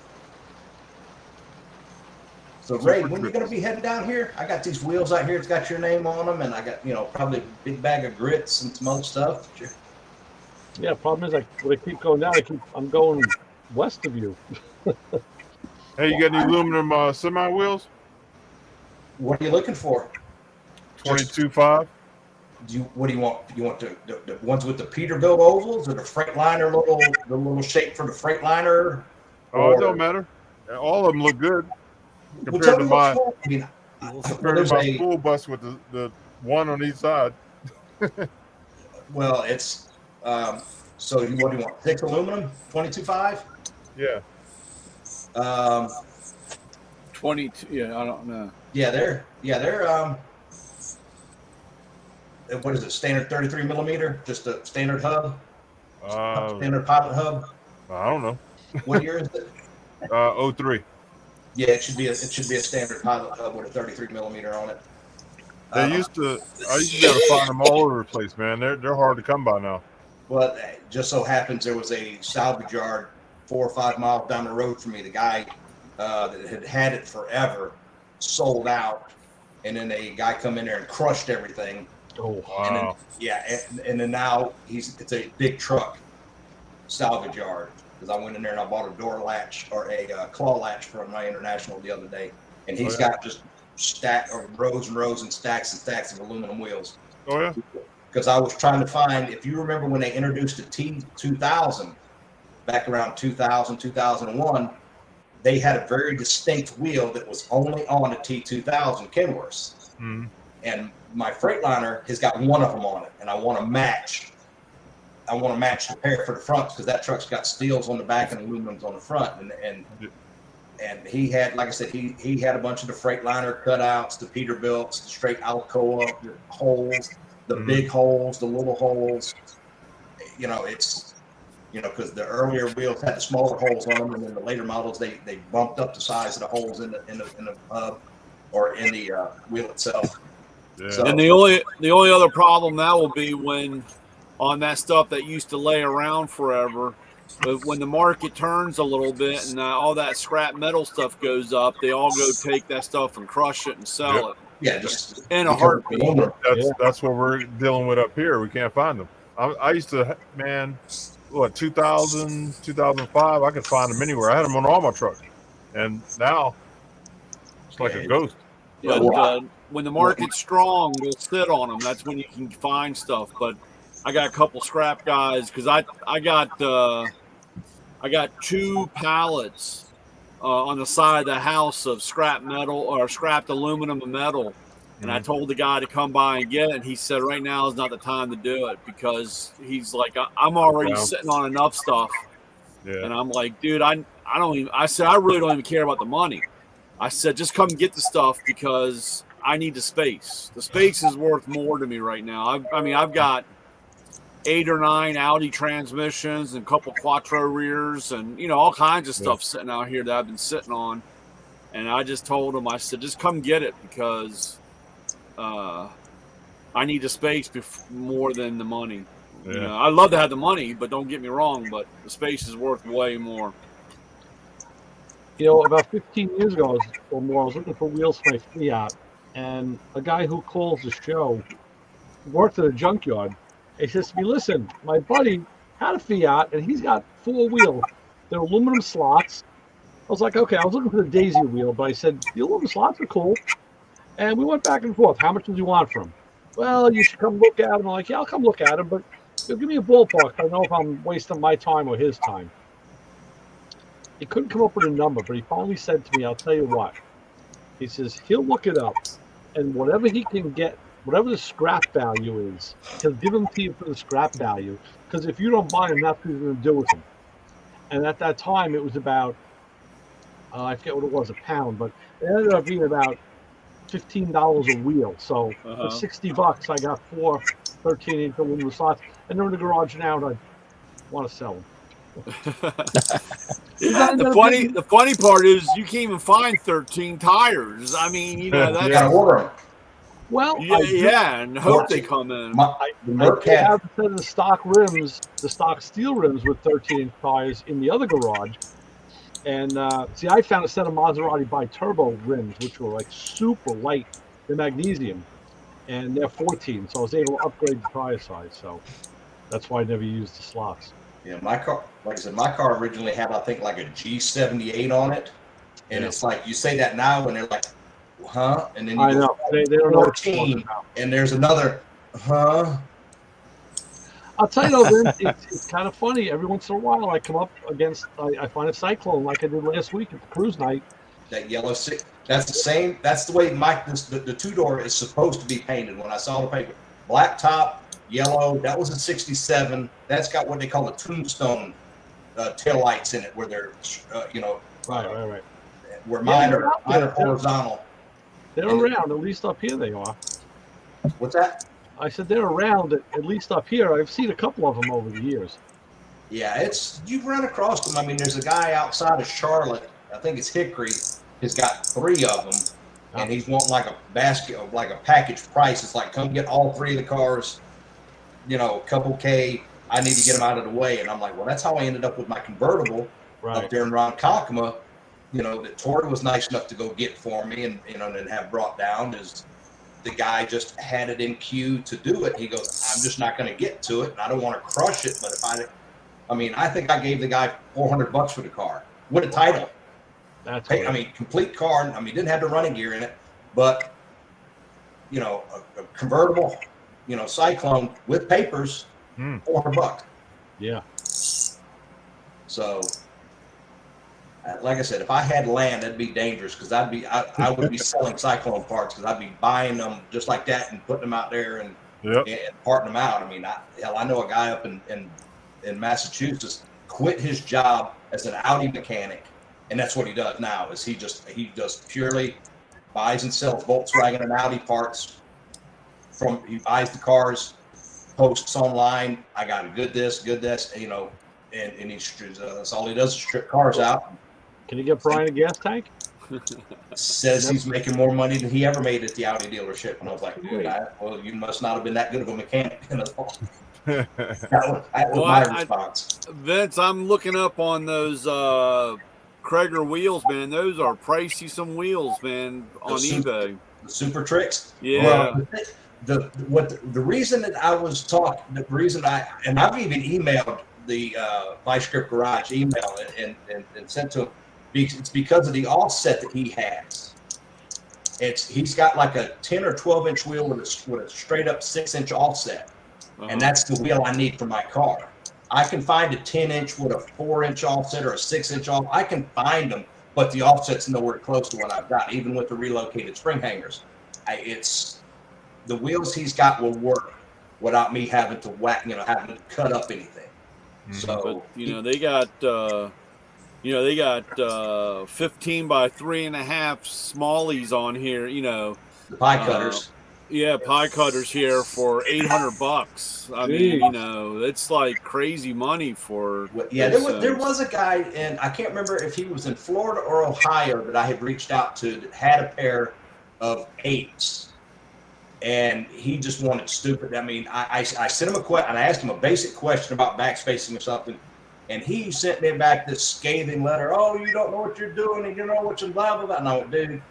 So Ray, when you gonna be heading down here? I got these wheels out here. It's got your name on them, and I got probably a big bag of grits and some other stuff. Yeah, problem is when I keep going down, I'm going west of you. Hey, you got any aluminum semi wheels? What are you looking for? 22.5. What do you want? You want the ones with the Peterbilt ovals or the Freightliner the little shape for the Freightliner? Oh, it don't matter. All of them look good compared to my school bus with the one on each side. Well, it's so what do you want? 6 aluminum, 22.5? Yeah. 22. Yeah, I don't know. Yeah, they're what is it? Standard 33 millimeter, just a standard hub, standard pilot hub. I don't know. What year is it? 03. Yeah, it should be a standard pilot hub with a 33 millimeter on it. I used to be able to find them all over the place, man. They're hard to come by now. Well, it just so happens there was a salvage yard 4 or 5 miles down the road from me. The guy that had it forever sold out, and then a guy come in there and crushed everything. Oh wow! And then now it's a big truck salvage yard, because I went in there and I bought a door latch or a claw latch from my International the other day, and he's got just rows and rows and stacks of aluminum wheels. Oh yeah. Because I was trying to find, if you remember when they introduced the T2000 back around 2000, 2001, they had a very distinct wheel that was only on the T2000 Kenworths. Mm-hmm. And my Freightliner has got one of them on it, and I want to match the pair for the front, because that truck's got steels on the back and aluminums on the front. And he had, like I said, he had a bunch of the Freightliner cutouts, the Peterbilts, the straight Alcoa, the holes, the big holes, the little holes. Because the earlier wheels had the smaller holes on them, and then the later models they bumped up the size of the holes in the hub or in the wheel itself. Yeah. So, And the only other problem that will be when on that stuff that used to lay around forever, but when the market turns a little bit and all that scrap metal stuff goes up, they all go take that stuff and crush it and sell it. Yeah, just in a heartbeat. That's what we're dealing with up here. We can't find them. I used to, 2000, 2005, I could find them anywhere. I had them on all my trucks, and now it's like a ghost. But when the market's strong, they'll sit on them. That's when you can find stuff. But I got a couple scrap guys, because I got 2 pallets on the side of the house of scrap metal or scrapped aluminum and metal. And I told the guy to come by and get it. And he said, right now is not the time to do it, because he's like, I'm already sitting on enough stuff. Yeah. And I'm like, dude, I said, I really don't even care about the money. I said, just come get the stuff, because I need the space. The space is worth more to me right now. I've got 8 or 9 Audi transmissions and a couple Quattro rears and, all kinds of stuff sitting out here that I've been sitting on. And I just told him, I said, just come get it, because I need the space more than the money. Yeah. I'd love to have the money, but don't get me wrong, but the space is worth way more. About 15 years ago or more, I was looking for wheels for my Fiat, and a guy who calls the show worked at a junkyard. He says to me, listen, my buddy had a Fiat, and he's got 4 wheels. They're aluminum slots. I was like, okay, I was looking for the Daisy wheel, but I said, the aluminum slots are cool. And we went back and forth. How much did you want from him? Well, you should come look at him. I'm like, yeah, I'll come look at him, but give me a ballpark. I don't know if I'm wasting my time or his time. He couldn't come up with a number, but he finally said to me, I'll tell you what. He says, he'll look it up, and whatever he can get, whatever the scrap value is, he'll give them to you for the scrap value, because if you don't buy them, that's what he's going to do with them. And at that time, it was about, I forget what it was, a pound, but it ended up being about $15 a wheel. So for $60, I got 4 13-inch aluminum slots, and they're in the garage now, and I want to sell them. The funny part is you can't even find 13 tires. I mean, that's gotta order them. Well, and hope they come in. I have a set of the stock rims, the stock steel rims with 13-inch tires in the other garage, And see, I found a set of Maserati bi-turbo rims, which were like super light. They're magnesium, and they're 14. So I was able to upgrade the tire size. So that's why I never used the slots. Yeah, my car, like I said, my car originally had, I think, like a G78 on it. And Yeah. it's like, you say that now and they're like, huh? And then you I go know. They don't know what you're 14, talking about. and there's another, huh? I'll tell you though, Vince, it's kind of funny. Every once in a while, I come up against, I find a Cyclone like I did last week at the cruise night. That yellow six, that's the same, that's the way the two-door is supposed to be painted. When I saw the paper, black top, yellow, that was a 67. That's got what they call a tombstone taillights in it, where they're, Right. where Yeah, mine are horizontal. They're around, at least up here they are. What's that? I said they're around, at least up here. I've seen a couple of them over the years. Yeah, you run across them. I mean, there's a guy outside of Charlotte, I think it's Hickory, has got 3 of them, and he's wanting like a basket, like a package price. It's like, come get all 3 of the cars, a couple K. I need to get them out of the way. And I'm like, well, that's how I ended up with my convertible up there in Ronkonkoma, that Tori was nice enough to go get for me and have brought down. Is the guy just had it in queue to do it. He goes, I'm just not going to get to it, and I don't want to crush it. But I think I gave the guy $400 for the car with a title. That's complete car. Didn't have the running gear in it, but a convertible, Cyclone with papers, $400. Yeah. So, like I said, if I had land, that'd be dangerous, because I would be selling Cyclone parts, because I'd be buying them just like that and putting them out there and parting them out. I know a guy up in Massachusetts quit his job as an Audi mechanic, and that's what he does now. Is he just purely buys and sells Volkswagen and Audi parts. He buys the cars, posts online. I got a good this, and that's all he does is strip cars out. Can you get Brian a gas tank? Says he's making more money than he ever made at the Audi dealership. And I was like, dude, well, you must not have been that good of a mechanic. That was my response. Vince, I'm looking up on those Krager wheels, man. Those are pricey, some wheels, man, on eBay. The Super Tricks? Yeah. Well, the reason that I was talking, and I've even emailed the Vice Grip Garage email and sent to him, it's because of the offset that he has. He's got like a 10 or 12 inch wheel with a straight up 6-inch offset, and that's the wheel I need for my car. I can find a 10-inch with a 4-inch offset or a 6-inch offset. I can find them, but the offset's nowhere close to what I've got, even with the relocated spring hangers. The wheels he's got will work without me having to having to cut up anything. So, but, they got 15 by 3.5 smallies on here. The pie cutters. Pie cutters here for $800. It's like crazy money for. There was a guy, and I can't remember if he was in Florida or Ohio, that I had reached out to that had a pair of 8s. And he just wanted stupid. I sent him a question, and I asked him a basic question about backspacing or something, and he sent me back this scathing letter. Oh, you don't know what you're doing, and you know what you're blah blah blah. And I went, dude,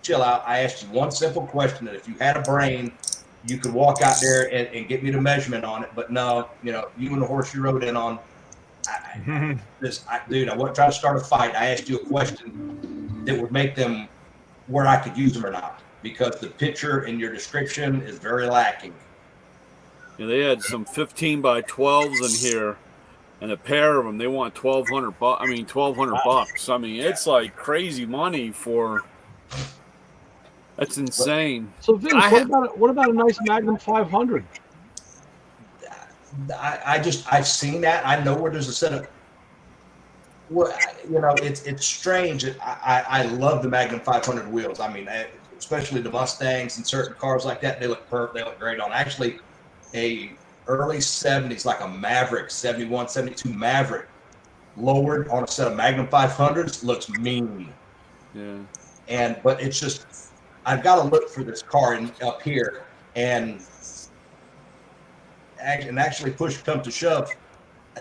chill out. I asked you one simple question, that if you had a brain, you could walk out there and get me the measurement on it. But no, you and the horse you rode in on. Dude, I wasn't trying to start a fight. I asked you a question that would make them where I could use them or not, because the picture in your description is very lacking. They had some 15 by 12s in here, and a pair of them, they want $1,200. $1,200. It's like crazy money for. That's insane. So Vince, what about a nice Magnum 500? I've seen that. I know where there's a set of. Well, it's strange. I love the Magnum 500 wheels. Especially the Mustangs and certain cars like that, they look perfect. They look great on. Actually, a early 70s, like a Maverick, 71, 72 Maverick, lowered on a set of Magnum 500s, looks mean. Yeah. But it's just, I've got to look for this car up here, and actually push come to shove,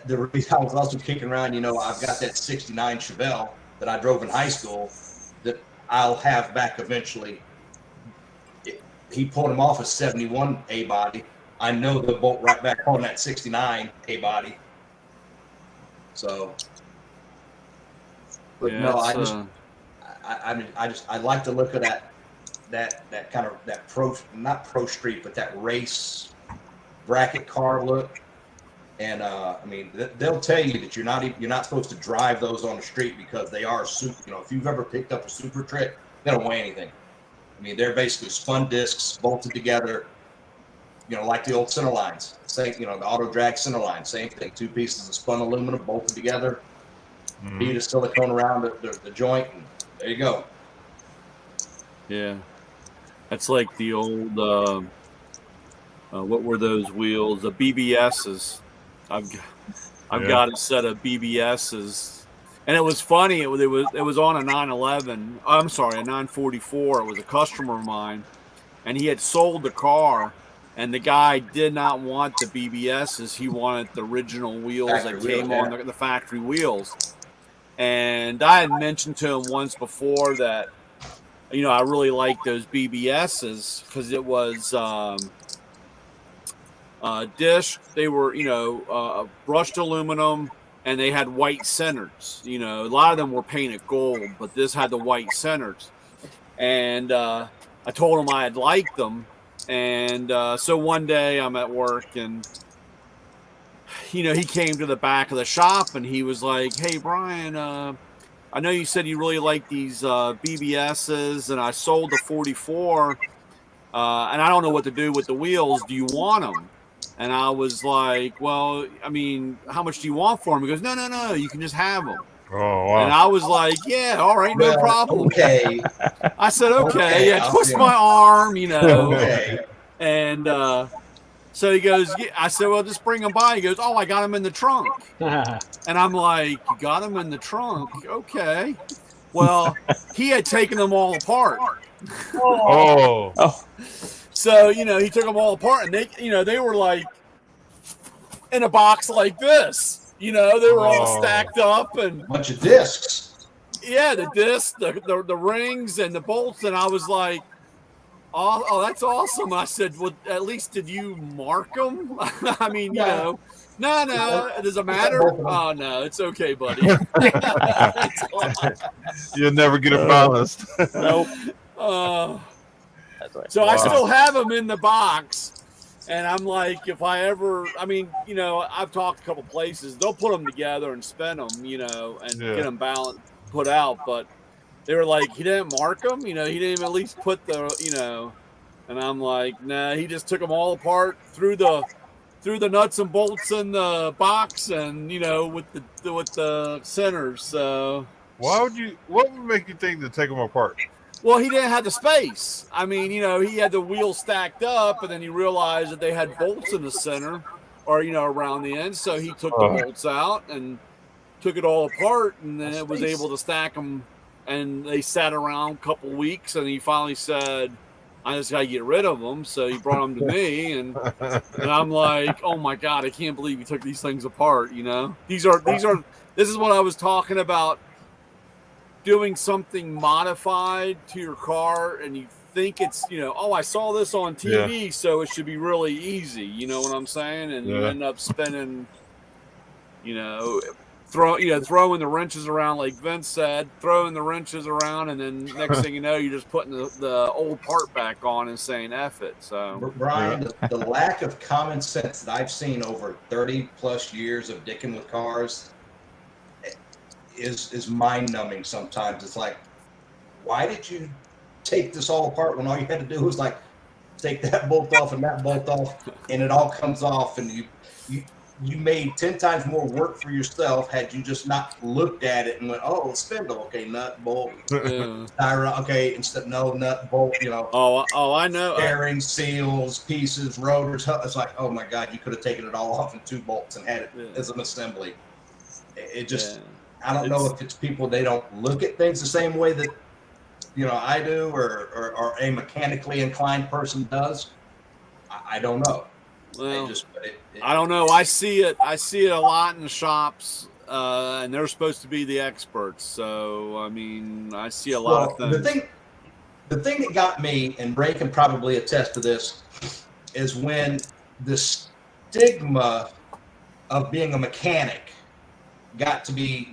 the reason I was also kicking around, I've got that 69 Chevelle that I drove in high school that I'll have back eventually. He pulled him off a 71 A body. I know the bolt right back on that 69 A body. So, but Yeah, no, it's, I like to look at that kind of that not pro street, but that race bracket car look. And I mean, they'll tell you that you're not supposed to drive those on the street because they are super. You know, if you've ever picked up a super trick, they don't weigh anything. I mean, they're basically spun discs bolted together. You know, like the old center lines. Same, you know, the auto drag center line, same thing. 2 pieces of spun aluminum bolted together. Bead of silicone around the joint, and there you go. yeah, that's like the old. What were those wheels? The BBSs. I've got a set of BBSs. And it was funny. It was on a 911. I'm sorry, a 944. It was a customer of mine, and he had sold the car, and the guy did not want the BBSs. He wanted the original wheels that came on the factory wheels. And I had mentioned to him once before that, you know, I really like those BBSs because it was dish. They were, you know, brushed aluminum. And they had white centers. You know, a lot of them were painted gold, but this had the white centers. And I told him I'd like them. And so one day I'm at work, and you know, he came to the back of the shop, and he was like, "Hey, Brian, I know you said you really like these BBSs, and I sold the 44, and I don't know what to do with the wheels. Do you want them?" And I was like, "Well, I mean, how much do you want for them?" He goes, No, you can just have them." Oh, wow. And I was like, "Yeah, all right, no problem." Okay. I said, "Okay, yeah, I'll twist see my arm, you know." Okay. And so he goes, yeah. I said, "Well, just bring them by." He goes, "Oh, I got them in the trunk." And I'm like, "You got them in the trunk? Okay." Well, he had taken them all apart. Oh. So, you know, he took them all apart, and they, you know, they were like in a box like this. You know, they were all stacked up, and bunch of discs. Yeah, the discs, the rings, and the bolts. And I was like, "Oh, that's awesome." I said, "Well, at least did you mark them?" I mean, you know, no, does it matter? Oh no, it's okay, buddy. You'll never get it balanced. Nope. So I still have them in the box, and I'm like, if I ever, I mean, you know, I've talked a couple places, they'll put them together and spin them, you know, and get them balanced, put out. But they were like, he didn't mark them, you know, he didn't even at least put the, you know, and I'm like, nah, he just took them all apart, threw the nuts and bolts in the box, and you know, with the centers. So what would make you think to take them apart? Well, he didn't have the space. I mean, you know, he had the wheels stacked up, and then he realized that they had bolts in the center, or you know, around the end. So he took the bolts out and took it all apart, and then it was able to stack them. And they sat around a couple weeks, and he finally said, "I just got to get rid of them." So he brought them to me, and I'm like, "Oh my God, I can't believe he took these things apart." You know, this is what I was talking about. Doing something modified to your car, and you think it's, you know, oh, I saw this on TV, so it should be really easy. You know what I'm saying? And you end up spending, you know, throwing the wrenches around, like Vince said, throwing the wrenches around, and then next thing you know, you're just putting the old part back on and saying F it. So, Brian, the lack of common sense that I've seen over 30 plus years of dicking with cars is mind-numbing sometimes. It's like, why did you take this all apart when all you had to do was like take that bolt off and that bolt off, and it all comes off, and you made 10 times more work for yourself had you just not looked at it and went, oh, spindle, okay, nut, bolt, tire, okay, instead no nut, bolt, you know. Oh, I know. Bearings, seals, pieces, rotors. It's like, oh my God, you could have taken it all off in 2 bolts and had it as an assembly. It just. I don't know if it's people, they don't look at things the same way that, you know, I do, or a mechanically inclined person does. I don't know. Well, I don't know. I see it a lot in the shops. and they're supposed to be the experts. So I mean, I see a lot of things. The thing that got me, and Ray can probably attest to this, is when the stigma of being a mechanic got to be,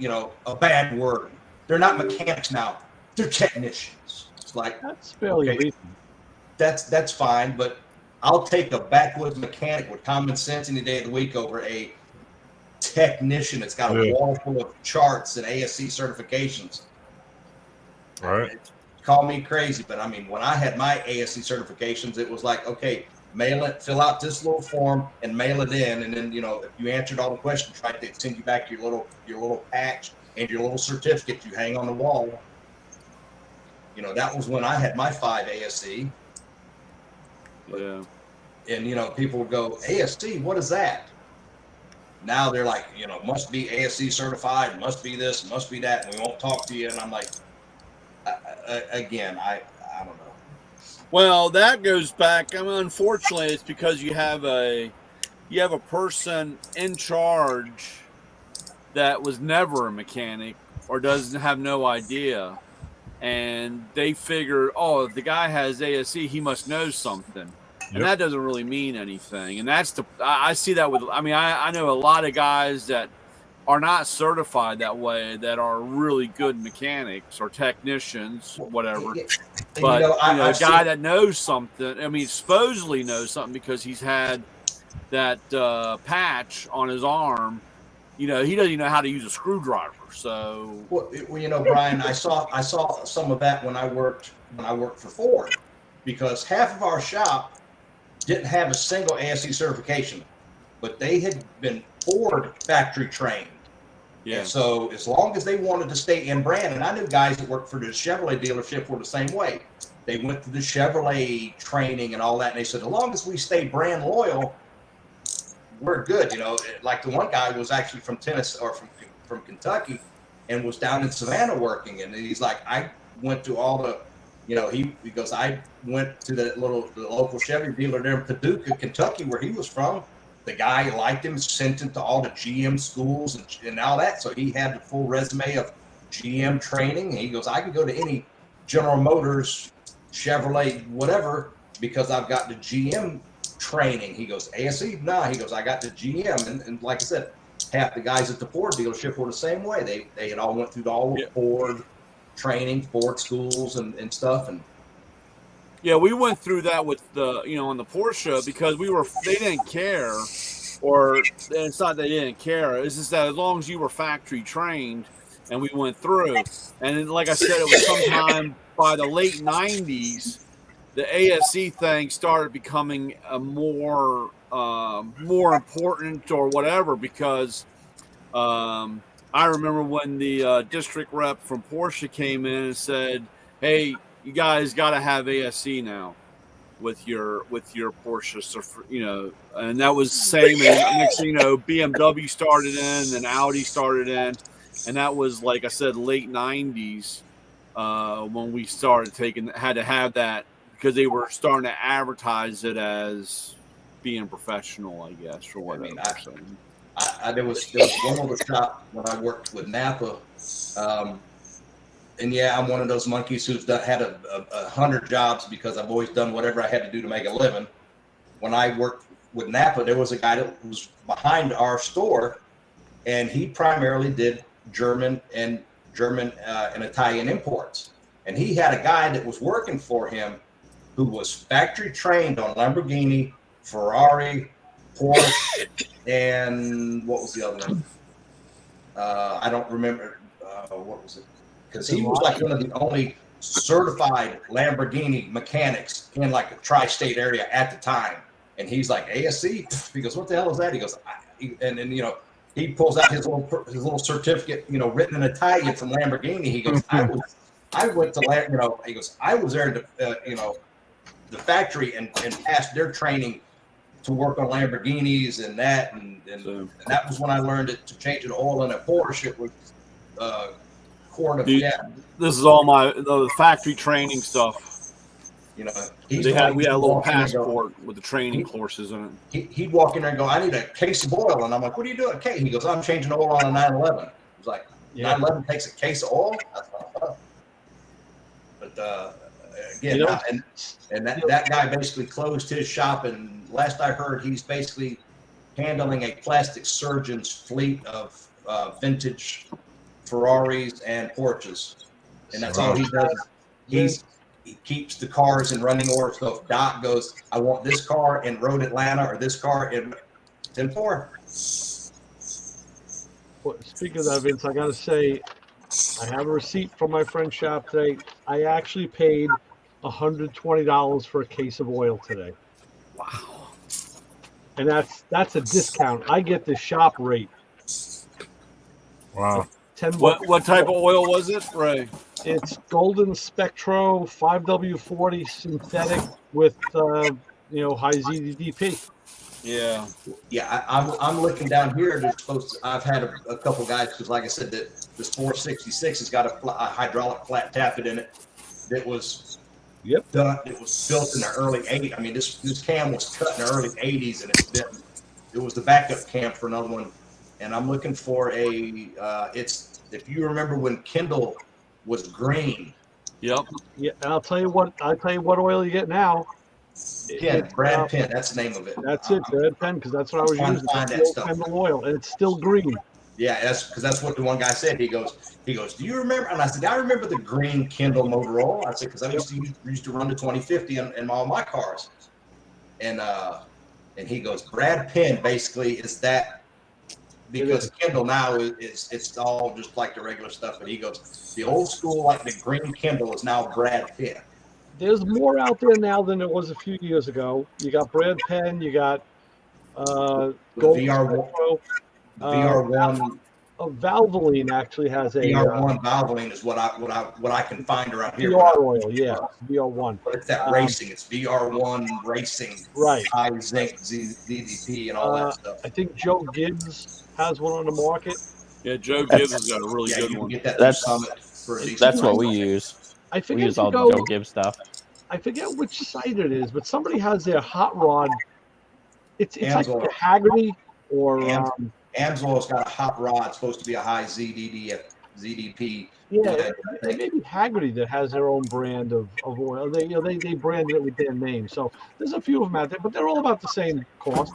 a bad word. They're not mechanics now; they're technicians. It's like That's fairly recent. That's fine, but I'll take a backwoods mechanic with common sense any day of the week over a technician that's got a wall full of charts and ASC certifications. Right. Call me crazy, but I mean, when I had my ASC certifications, it was like, okay, mail it, fill out this little form and mail it in. And then, if you answered all the questions right, they'd send you back your little patch and your little certificate you hang on the wall. That was when I had my 5 ASC. Yeah. And, people would go, ASC, what is that? Now they're like, must be ASC certified, must be this, must be that, and we won't talk to you. And I'm like, again, I don't know. Well, that goes back. I mean, unfortunately, it's because you have a person in charge that was never a mechanic or doesn't have no idea, and they figure, oh, if the guy has ASC, he must know something. And that doesn't really mean anything. And I see that with, I know a lot of guys that are not certified that way that are really good mechanics or technicians, whatever. But a guy that knows something, supposedly knows something because he's had that patch on his arm. He doesn't even know how to use a screwdriver. So, Brian, I saw some of that when I worked for Ford, because half of our shop didn't have a single ASC certification, but they had been Ford factory trained. Yeah. And so as long as they wanted to stay in brand, and I knew guys that worked for the Chevrolet dealership were the same way. They went to the Chevrolet training and all that, and they said, as long as we stay brand loyal, we're good. Like the one guy was actually from Tennessee or from Kentucky and was down in Savannah working. And he's like, I went to all the, he goes, I went to the local Chevy dealer there in Paducah, Kentucky, where he was from. The guy liked him, sent him to all the GM schools and all that. So he had the full resume of GM training. And he goes, I can go to any General Motors, Chevrolet, whatever, because I've got the GM training. He goes, ASC? Nah. He goes, I got the GM. And like I said, half the guys at the Ford dealership were the same way. They had all went through all the Ford training, Ford schools and stuff. And yeah, we went through that with the, on the Porsche, because they didn't care, or it's not they didn't care. It's just that as long as you were factory trained, and we went through, and then, like I said, it was sometime by the late 90s, the ASC thing started becoming a more important or whatever, because I remember when the district rep from Porsche came in and said, hey, you guys got to have ASC now with your Porsche, so and that was the same. And next thing you know, BMW started in, and Audi started in, and that was, like I said, late 90s when we started had to have that, because they were starting to advertise it as being professional, I guess, or whatever. There was one other shop when I worked with Napa. And yeah, I'm one of those monkeys who's had 100 jobs because I've always done whatever I had to do to make a living. When I worked with Napa, there was a guy that was behind our store, and he primarily did German and Italian imports. And he had a guy that was working for him who was factory trained on Lamborghini, Ferrari, Porsche, and what was the other one? I don't remember. What was it? Because he was like one of the only certified Lamborghini mechanics in like the tri-state area at the time. And he's like, ASC? He goes, what the hell is that? He goes, and he pulls out his little certificate, written in Italian from Lamborghini. He goes, I went to, he goes, I was there to, the factory and passed their training to work on Lamborghinis and that. And that was when I learned to change an oil in a Porsche. It was, This is all the factory training stuff. You know, he's we the had one a little walk in and go- passport with the training courses in it. He'd walk in there and go, I need a case of oil. And I'm like, what are you doing? Okay. He goes, I'm changing oil on a 911. He's like, 911 takes a case of oil? That's not fun. But again, and that guy basically closed his shop. And last I heard, he's basically handling a plastic surgeon's fleet of vintage Ferraris and Porsches. And that's all he does. He keeps the cars in running order. So if Doc goes, I want this car in Road Atlanta or this car in 10-4. Well, speaking of that, Vince, I got to say, I have a receipt from my friend's shop today. I actually paid $120 for a case of oil today. Wow. And that's a discount. I get the shop rate. Wow. 10 What type of oil was it, Ray? It's Golden Spectro 5W40 synthetic with high ZDP. Yeah. Yeah, I'm looking down here. There's supposed to, I've had a couple guys because, like I said, that this 466 has got a hydraulic flat tappet in it. That was done. It was built in the early '80s. I mean, this cam was cut in the early '80s, and it was the backup cam for another one. And I'm looking for it's if you remember when Kendall was green. Yep. Yeah, and I'll tell you what oil you get now. Brad Penn, that's the name of it. That's it, Brad Penn, because that's what I was using. That Kendall oil, and it's still green. Yeah, that's what the one guy said. He goes, do you remember? And I said, I remember the green Kendall motor oil. I said, because I used to run the 2050 in all my cars. And he goes, Brad Penn basically is that, because Kendall now it's all just like the regular stuff. But he goes, the old school, like the green Kendall is now Brad Penn. There's more out there now than there was a few years ago. You got Brad Penn, you got Gold VR1. VR1. Valvoline actually has a VR1 Valvoline is what I can find around here. VR oil, yeah, VR1. But it's that racing. It's VR1 racing, right? High zinc, ZDP, and all that stuff. I think Joe Gibbs has one on the market. Yeah, Joe Gibbs has got a really good one. Get that that's what we use. I forget we use all the Joe Gibbs stuff. I forget which site it is, but somebody has their hot rod. It's like a Haggerty or Amsoil's got a hot rod. It's supposed to be a high ZDP. Yeah, it may be Haggerty that has their own brand of oil. They brand it with their name. So there's a few of them out there, but they're all about the same cost.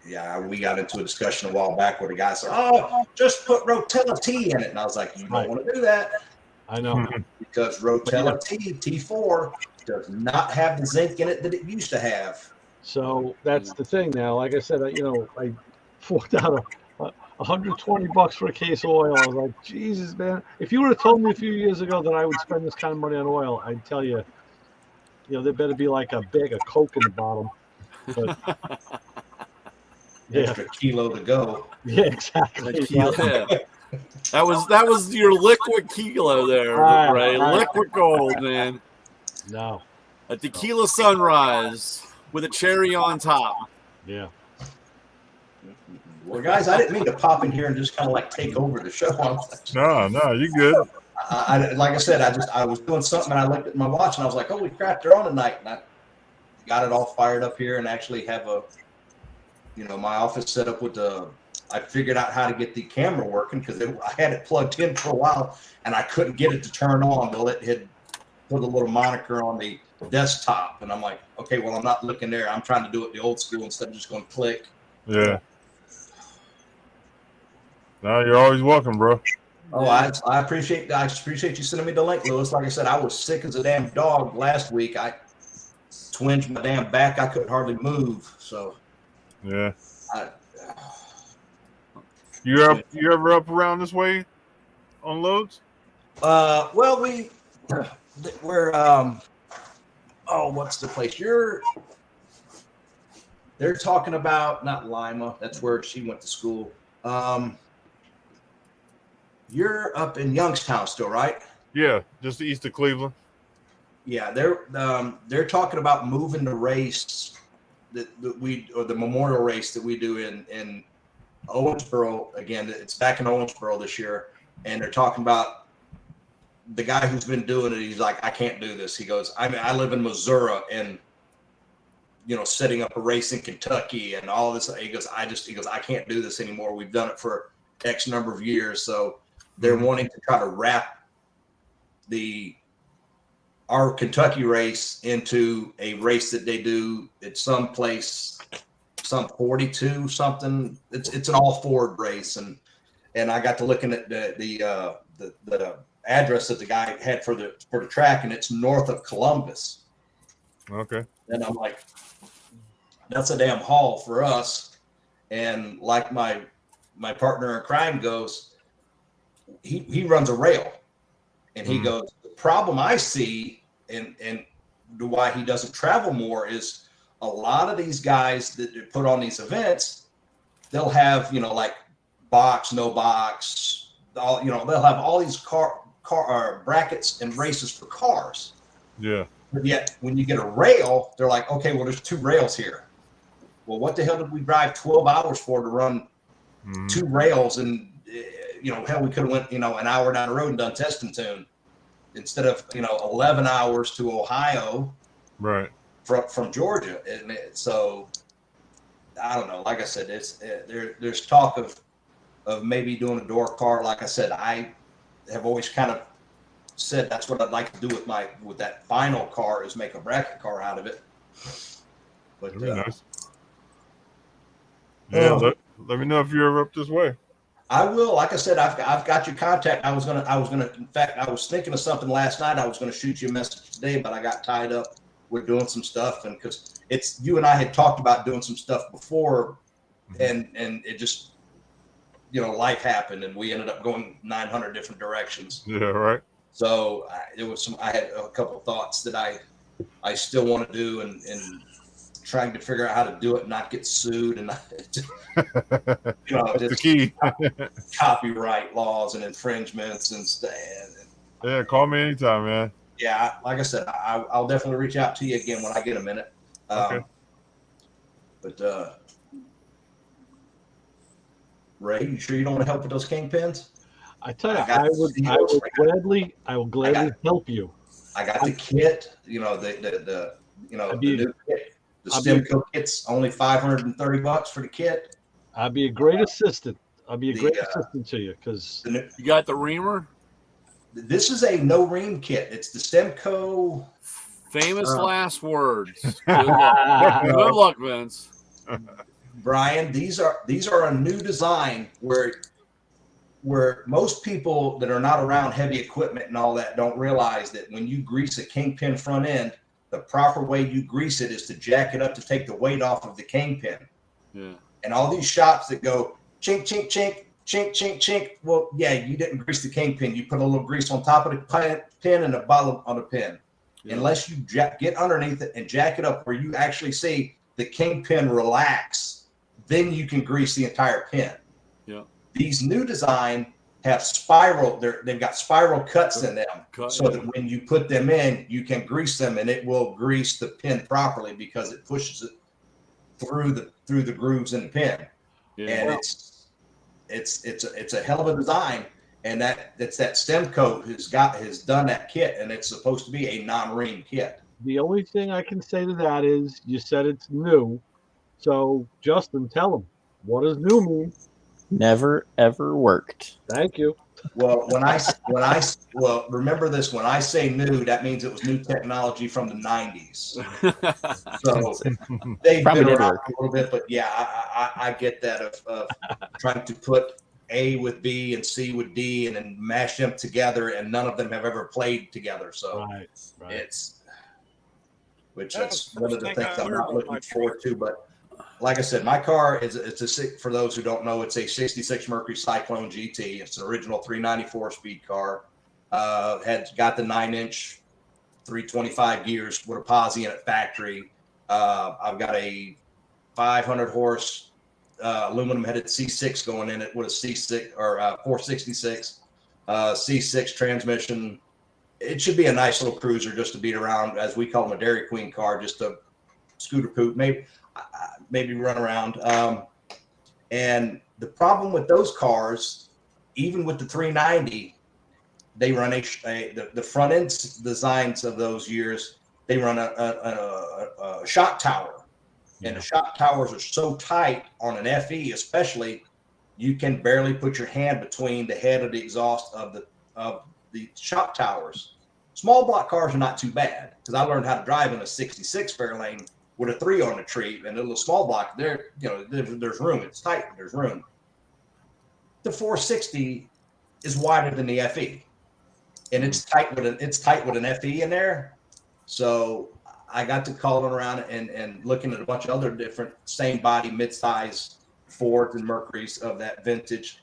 Yeah, we got into a discussion a while back where the guy said, "Oh, just put Rotella T in it," and I was like, "You don't want to do that." I know, because Rotella T4 does not have the zinc in it that it used to have. So that's the thing now. Like I said, I forked out $120 for a case of oil. I was like, Jesus, man! If you would have told me a few years ago that I would spend this kind of money on oil, I'd tell you, there better be like a bag of Coke in the bottom. But, extra kilo to go. Yeah, exactly. Yeah. That was your liquid kilo there, Ray. Liquid gold, man. No. A tequila sunrise with a cherry on top. Yeah. Well, guys, I didn't mean to pop in here and just kind of like take over the show. No, you're good. Like I said, I was doing something and I looked at my watch and I was like, holy crap, they're on tonight. And I got it all fired up here and actually have my office set up with I figured out how to get the camera working because I had it plugged in for a while and I couldn't get it to turn on. Well, it had put a little moniker on the desktop and I'm like, okay, well, I'm not looking there. I'm trying to do it the old school instead of just going to click. Yeah. No, you're always welcome, bro. Oh, I appreciate you sending me the link, Lewis. Like I said, I was sick as a damn dog last week. I twinged my damn back. I couldn't hardly move. So yeah. You ever up around this way on loads? Well, we're what's the place? They're talking about not Lima. That's where she went to school. You're up in Youngstown still, right? Yeah, just east of Cleveland. Yeah, they're talking about moving the race the memorial race that we do in Owensboro again. It's back in Owensboro this year, and they're talking about the guy who's been doing it, he's like, I can't do this. He goes, I mean, I live in Missouri and, you know, setting up a race in Kentucky and all this. He goes, I can't do this anymore. We've done it for X number of years. So they're wanting to try to wrap our Kentucky race into a race that they do at some place, some 42 something. It's an all Ford race. And I got to looking at the address that the guy had for the track, and it's north of Columbus. Okay. And I'm like, that's a damn haul for us. And like my partner in crime goes, he runs a rail, and he goes, the problem I see and why he doesn't travel more is a lot of these guys that put on these events, they'll have, you know, like box, no box, all, you know, they'll have all these car brackets and races for cars. Yeah. But yet when you get a rail, they're like, okay, well, there's 2 rails here. Well, what the hell did we drive 12 hours for to run 2 rails? And, you know, hell, we could have went, you know, an hour down the road and done test and tune instead of, you know, 11 hours to Ohio, right, from Georgia. And so I don't know. Like I said, there's talk of maybe doing a door car. Like I said, I have always kind of said that's what I'd like to do with that final car is make a bracket car out of it. But nice. Yeah, let me know if you're ever up this way. I will. Like I said, I've got your contact. I was gonna. In fact, I was thinking of something last night. I was gonna shoot you a message today, but I got tied up with doing some stuff, and because it's you and I had talked about doing some stuff before, and it just, you know, life happened, and we ended up going 900 different directions. Yeah, right. So I had a couple of thoughts that I still want to do, and trying to figure out how to do it and not get sued, and you know, that's the key. Copyright laws and infringements and stuff. Yeah, call me anytime, man. Yeah, like I said, I'll definitely reach out to you again when I get a minute. Okay. But Ray, you sure you don't want to help with those kingpins? I tell you, I will gladly help you. I got the kit, you know, the new kit. The Stemco kit's only $530 for the kit. I'll be a great assistant. I'll be a great assistant to you because you got the reamer. This is a no ream kit. It's the Stemco. Famous last words. Good luck. Good luck, Vince. Brian, these are a new design where most people that are not around heavy equipment and all that don't realize that when you grease a kingpin front end, the proper way you grease it is to jack it up to take the weight off of the kingpin. Yeah. And all these shops that go chink, chink, chink, chink, chink, chink. Well, yeah, you didn't grease the kingpin. You put a little grease on top of the pin and a bottom on the pin. Yeah. Unless you get underneath it and jack it up where you actually see the kingpin relax, then you can grease the entire pin. Yeah. These new design have they've got spiral cuts in them, so that when you put them in, you can grease them, and it will grease the pin properly because it pushes it through the grooves in the pin. Yeah. And it's a hell of a design, and that's that Stemco has done that kit, and it's supposed to be a non-ream kit. The only thing I can say to that is you said it's new, so Justin, tell them, what does new mean? Never ever worked. Thank you. Well, remember this. When I say new, that means it was new technology from the 90s. So they've been around a little bit, but yeah, I get that of trying to put A with B and C with D and then mash them together, and none of them have ever played together. So that's one of the things I'm not looking forward to, but. Like I said, my car for those who don't know, it's a 66 Mercury Cyclone GT. It's an original 394 speed car. Got the 9-inch 325 gears with a posi in it factory. I've got a 500 horse aluminum headed C6 going in it with a C6 or 466 C6 transmission. It should be a nice little cruiser just to beat around, as we call them, a Dairy Queen car, just a scooter poop, maybe run around. And the problem with those cars, even with the 390, they run the front end designs of those years. They run a shock tower, and the shock towers are so tight on an FE, especially, you can barely put your hand between the head of the exhaust of the shock towers. Small block cars are not too bad, because I learned how to drive in a 66 Fairlane with a 3 on the tree, and a little small block there, there's room. It's tight, but there's room. The 460 is wider than the FE, and it's tight with an FE in there. So I got to calling around and looking at a bunch of other different same body mid-size Fords and Mercurys of that vintage.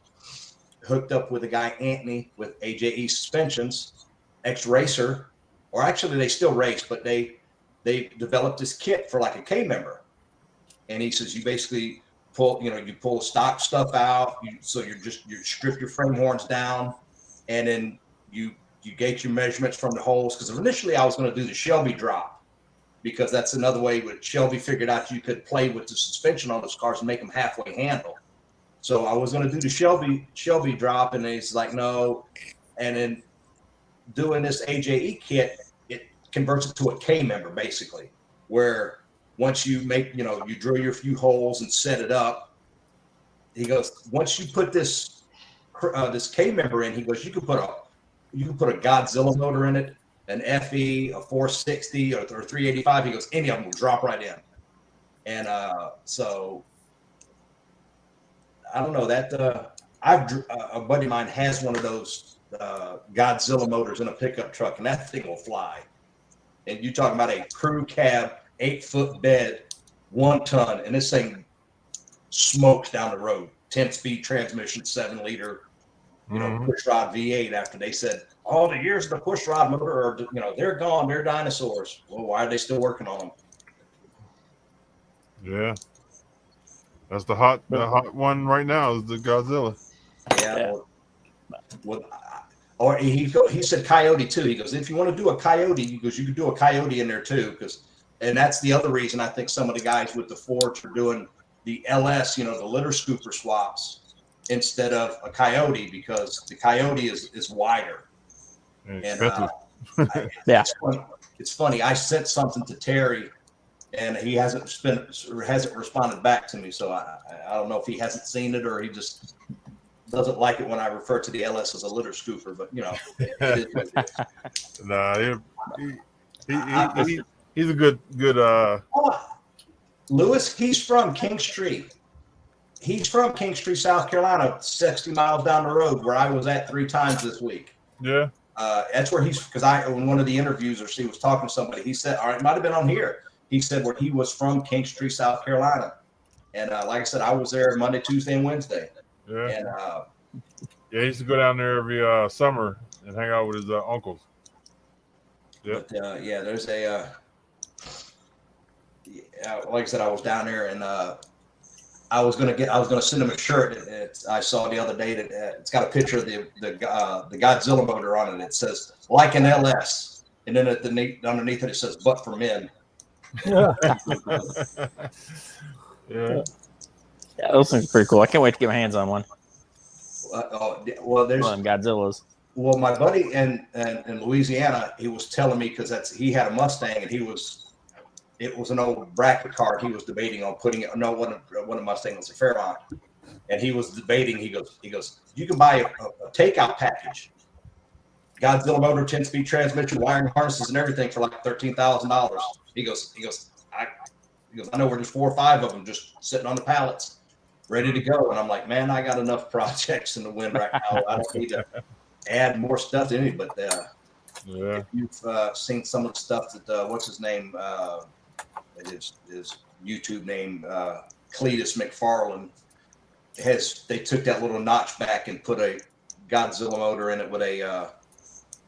Hooked up with a guy, Anthony, with AJE suspensions, ex-racer, or actually they still race, but they developed this kit for like a K member. And he says, you basically pull the stock stuff out. You strip your frame horns down, and then you gauge your measurements from the holes. Because initially I was going to do the Shelby drop, because that's another way with Shelby figured out you could play with the suspension on those cars and make them halfway handle. So I was going to do the Shelby drop, and he's like, no. And then doing this AJE kit, it converts it to a K member basically, where once you make, you drill your few holes and set it up. He goes, once you put this K member in, he goes, you can put a Godzilla motor in it, an FE, a 460 or 385. He goes, any of them will drop right in. And so I don't know that a buddy of mine has one of those Godzilla motors in a pickup truck, and that thing will fly. And you talking about a crew cab, 8-foot bed, 1 ton, and this thing smokes down the road. 10-speed transmission, 7-liter, push rod V8. After they said all the years of the push rod motor are, they're gone, they're dinosaurs. Well, why are they still working on them? Yeah, that's the hot one right now is the Godzilla. Yeah. Or he said Coyote too. He goes, if you want to do a Coyote, he goes, you could do a Coyote in there too, and that's the other reason I think some of the guys with the Fords are doing the LS, the litter scooper swaps instead of a Coyote, because the Coyote is wider. And it's funny. I sent something to Terry, and he hasn't responded back to me. So I don't know if he hasn't seen it or he just doesn't like it when I refer to the LS as a litter scooper. But it is what it is. He's a good. Lewis, he's from King Street. He's from King Street, South Carolina, 60 miles down the road, where I was at 3 times this week. Yeah. That's where because in one of the interviews, or she was talking to somebody, he said, it might have been on here. He said where he was from, King Street, South Carolina. And like I said, I was there Monday, Tuesday, and Wednesday. Yeah. And he used to go down there every summer and hang out with his uncles. Yeah. But there's like I said, I was down there, and I was gonna send him a shirt. I saw the other day that it's got a picture of the Godzilla motor on it. It says like an LS, and then underneath it says "but for men." Yeah. Yeah, those things are pretty cool. I can't wait to get my hands on one. Well, there's one of them Godzillas. Well, my buddy in Louisiana, he was telling me, because he had a Mustang, and it was an old bracket car. He was debating on putting it. No, one of Mustang was a Fairmont, and he was debating. He goes, you can buy a takeout package, Godzilla motor, 10-speed transmission, wiring harnesses, and everything for like $13,000. He goes, I know where there's 4 or 5 of them just sitting on the pallets, ready to go. And I'm like, man, I got enough projects in the wind right now. I don't need to add more stuff to any. But if you've seen some of the stuff that what's his name, his YouTube name, Cletus McFarland, they took that little notch back and put a Godzilla motor in it with a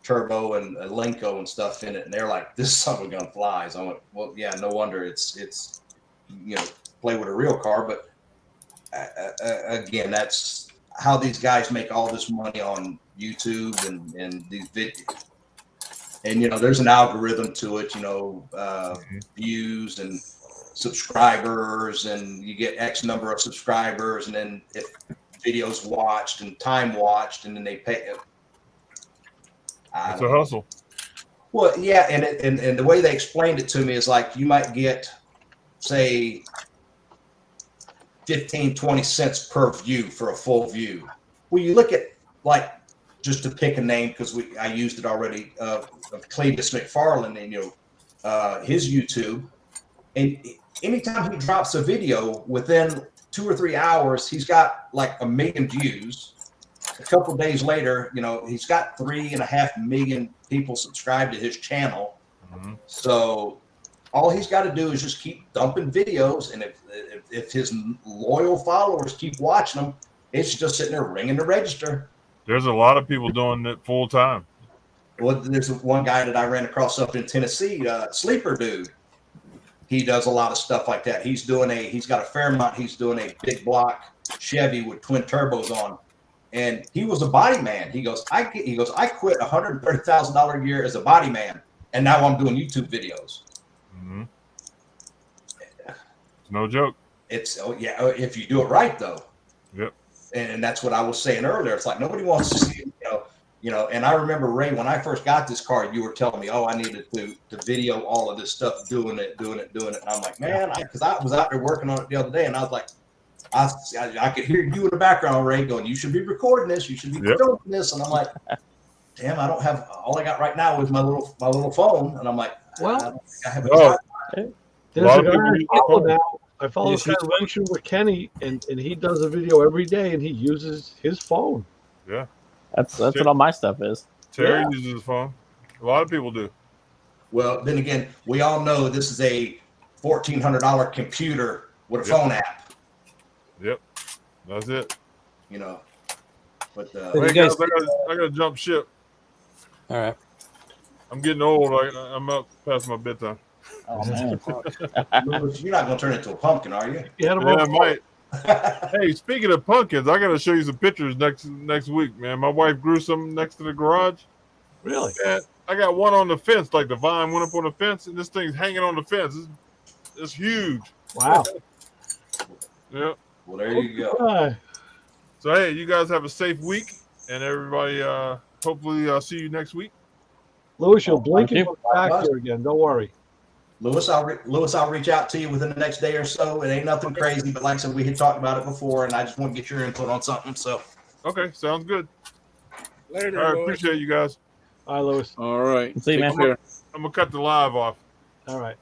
turbo and a Lenko and stuff in it, and they're like, this son of a gun flies. I went, well, yeah, no wonder it's play with a real car. But again, that's how these guys make all this money on YouTube and these videos. And there's an algorithm to it, views and subscribers, and you get X number of subscribers, and then if videos watched and time watched, and then they pay. I It's don't a know. hustle. Well, yeah, and the way they explained it to me is like you might get, say, 15, 20 cents per view for a full view. Well, you look at, like, just to pick a name because I used it already, of Cletus McFarland and his YouTube, and anytime he drops a video within 2 or 3 hours, he's got like 1 million views. A couple days later, he's got 3.5 million people subscribed to his channel. Mhm. So all he's got to do is just keep dumping videos, and if his loyal followers keep watching them, it's just sitting there ringing the register. There's a lot of people doing it full time. Well, there's one guy that I ran across up in Tennessee, Sleeper Dude. He does a lot of stuff like that. He's got a Fairmont. He's doing a big block Chevy with twin turbos on, and he was a body man. He goes, I quit $130,000 a year as a body man, and now I'm doing YouTube videos. Mm-hmm. It's no joke. If you do it right though. Yep. And that's what I was saying earlier. It's like nobody wants to see, and I remember, Ray, when I first got this car, you were telling me, I needed to video all of this stuff, doing it. And I'm like, man, because I was out there working on it the other day, and I was like, I could hear you in the background, Ray, going, you should be recording this. You should be filming this. And I'm like, damn, I don't have, all I got right now is my little phone. And I'm like, well, I have there's a guy I follow now. I follow this guy Rachel with Kenny, and he does a video every day, and he uses his phone. Yeah. That's what all my stuff is. Terry uses his phone. A lot of people do. Well, then again, we all know this is a $1,400 computer with a phone app. Yep. That's it. But hey guys, I gotta jump ship. All right. I'm getting old. I'm up past my bedtime. Oh man. You're not gonna turn into a pumpkin, are you? Yeah, I might. Hey, speaking of pumpkins, I gotta show you some pictures next week, man. My wife grew some next to the garage. Really? Man, I got one on the fence, like the vine went up on the fence, and this thing's hanging on the fence. It's huge. Wow. Yep. Well, there you go. So hey, you guys have a safe week, and everybody, hopefully I'll see you next week. Lewis, you'll blink and come back here again. Don't worry. Lewis, I'll reach out to you within the next day or so. It ain't nothing crazy, but like I said, we had talked about it before, and I just want to get your input on something. So, okay, sounds good. Later. All right, appreciate you guys. Bye, Lewis. All right. See you, man. I'm gonna cut the live off. All right.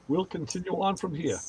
We'll continue on from here.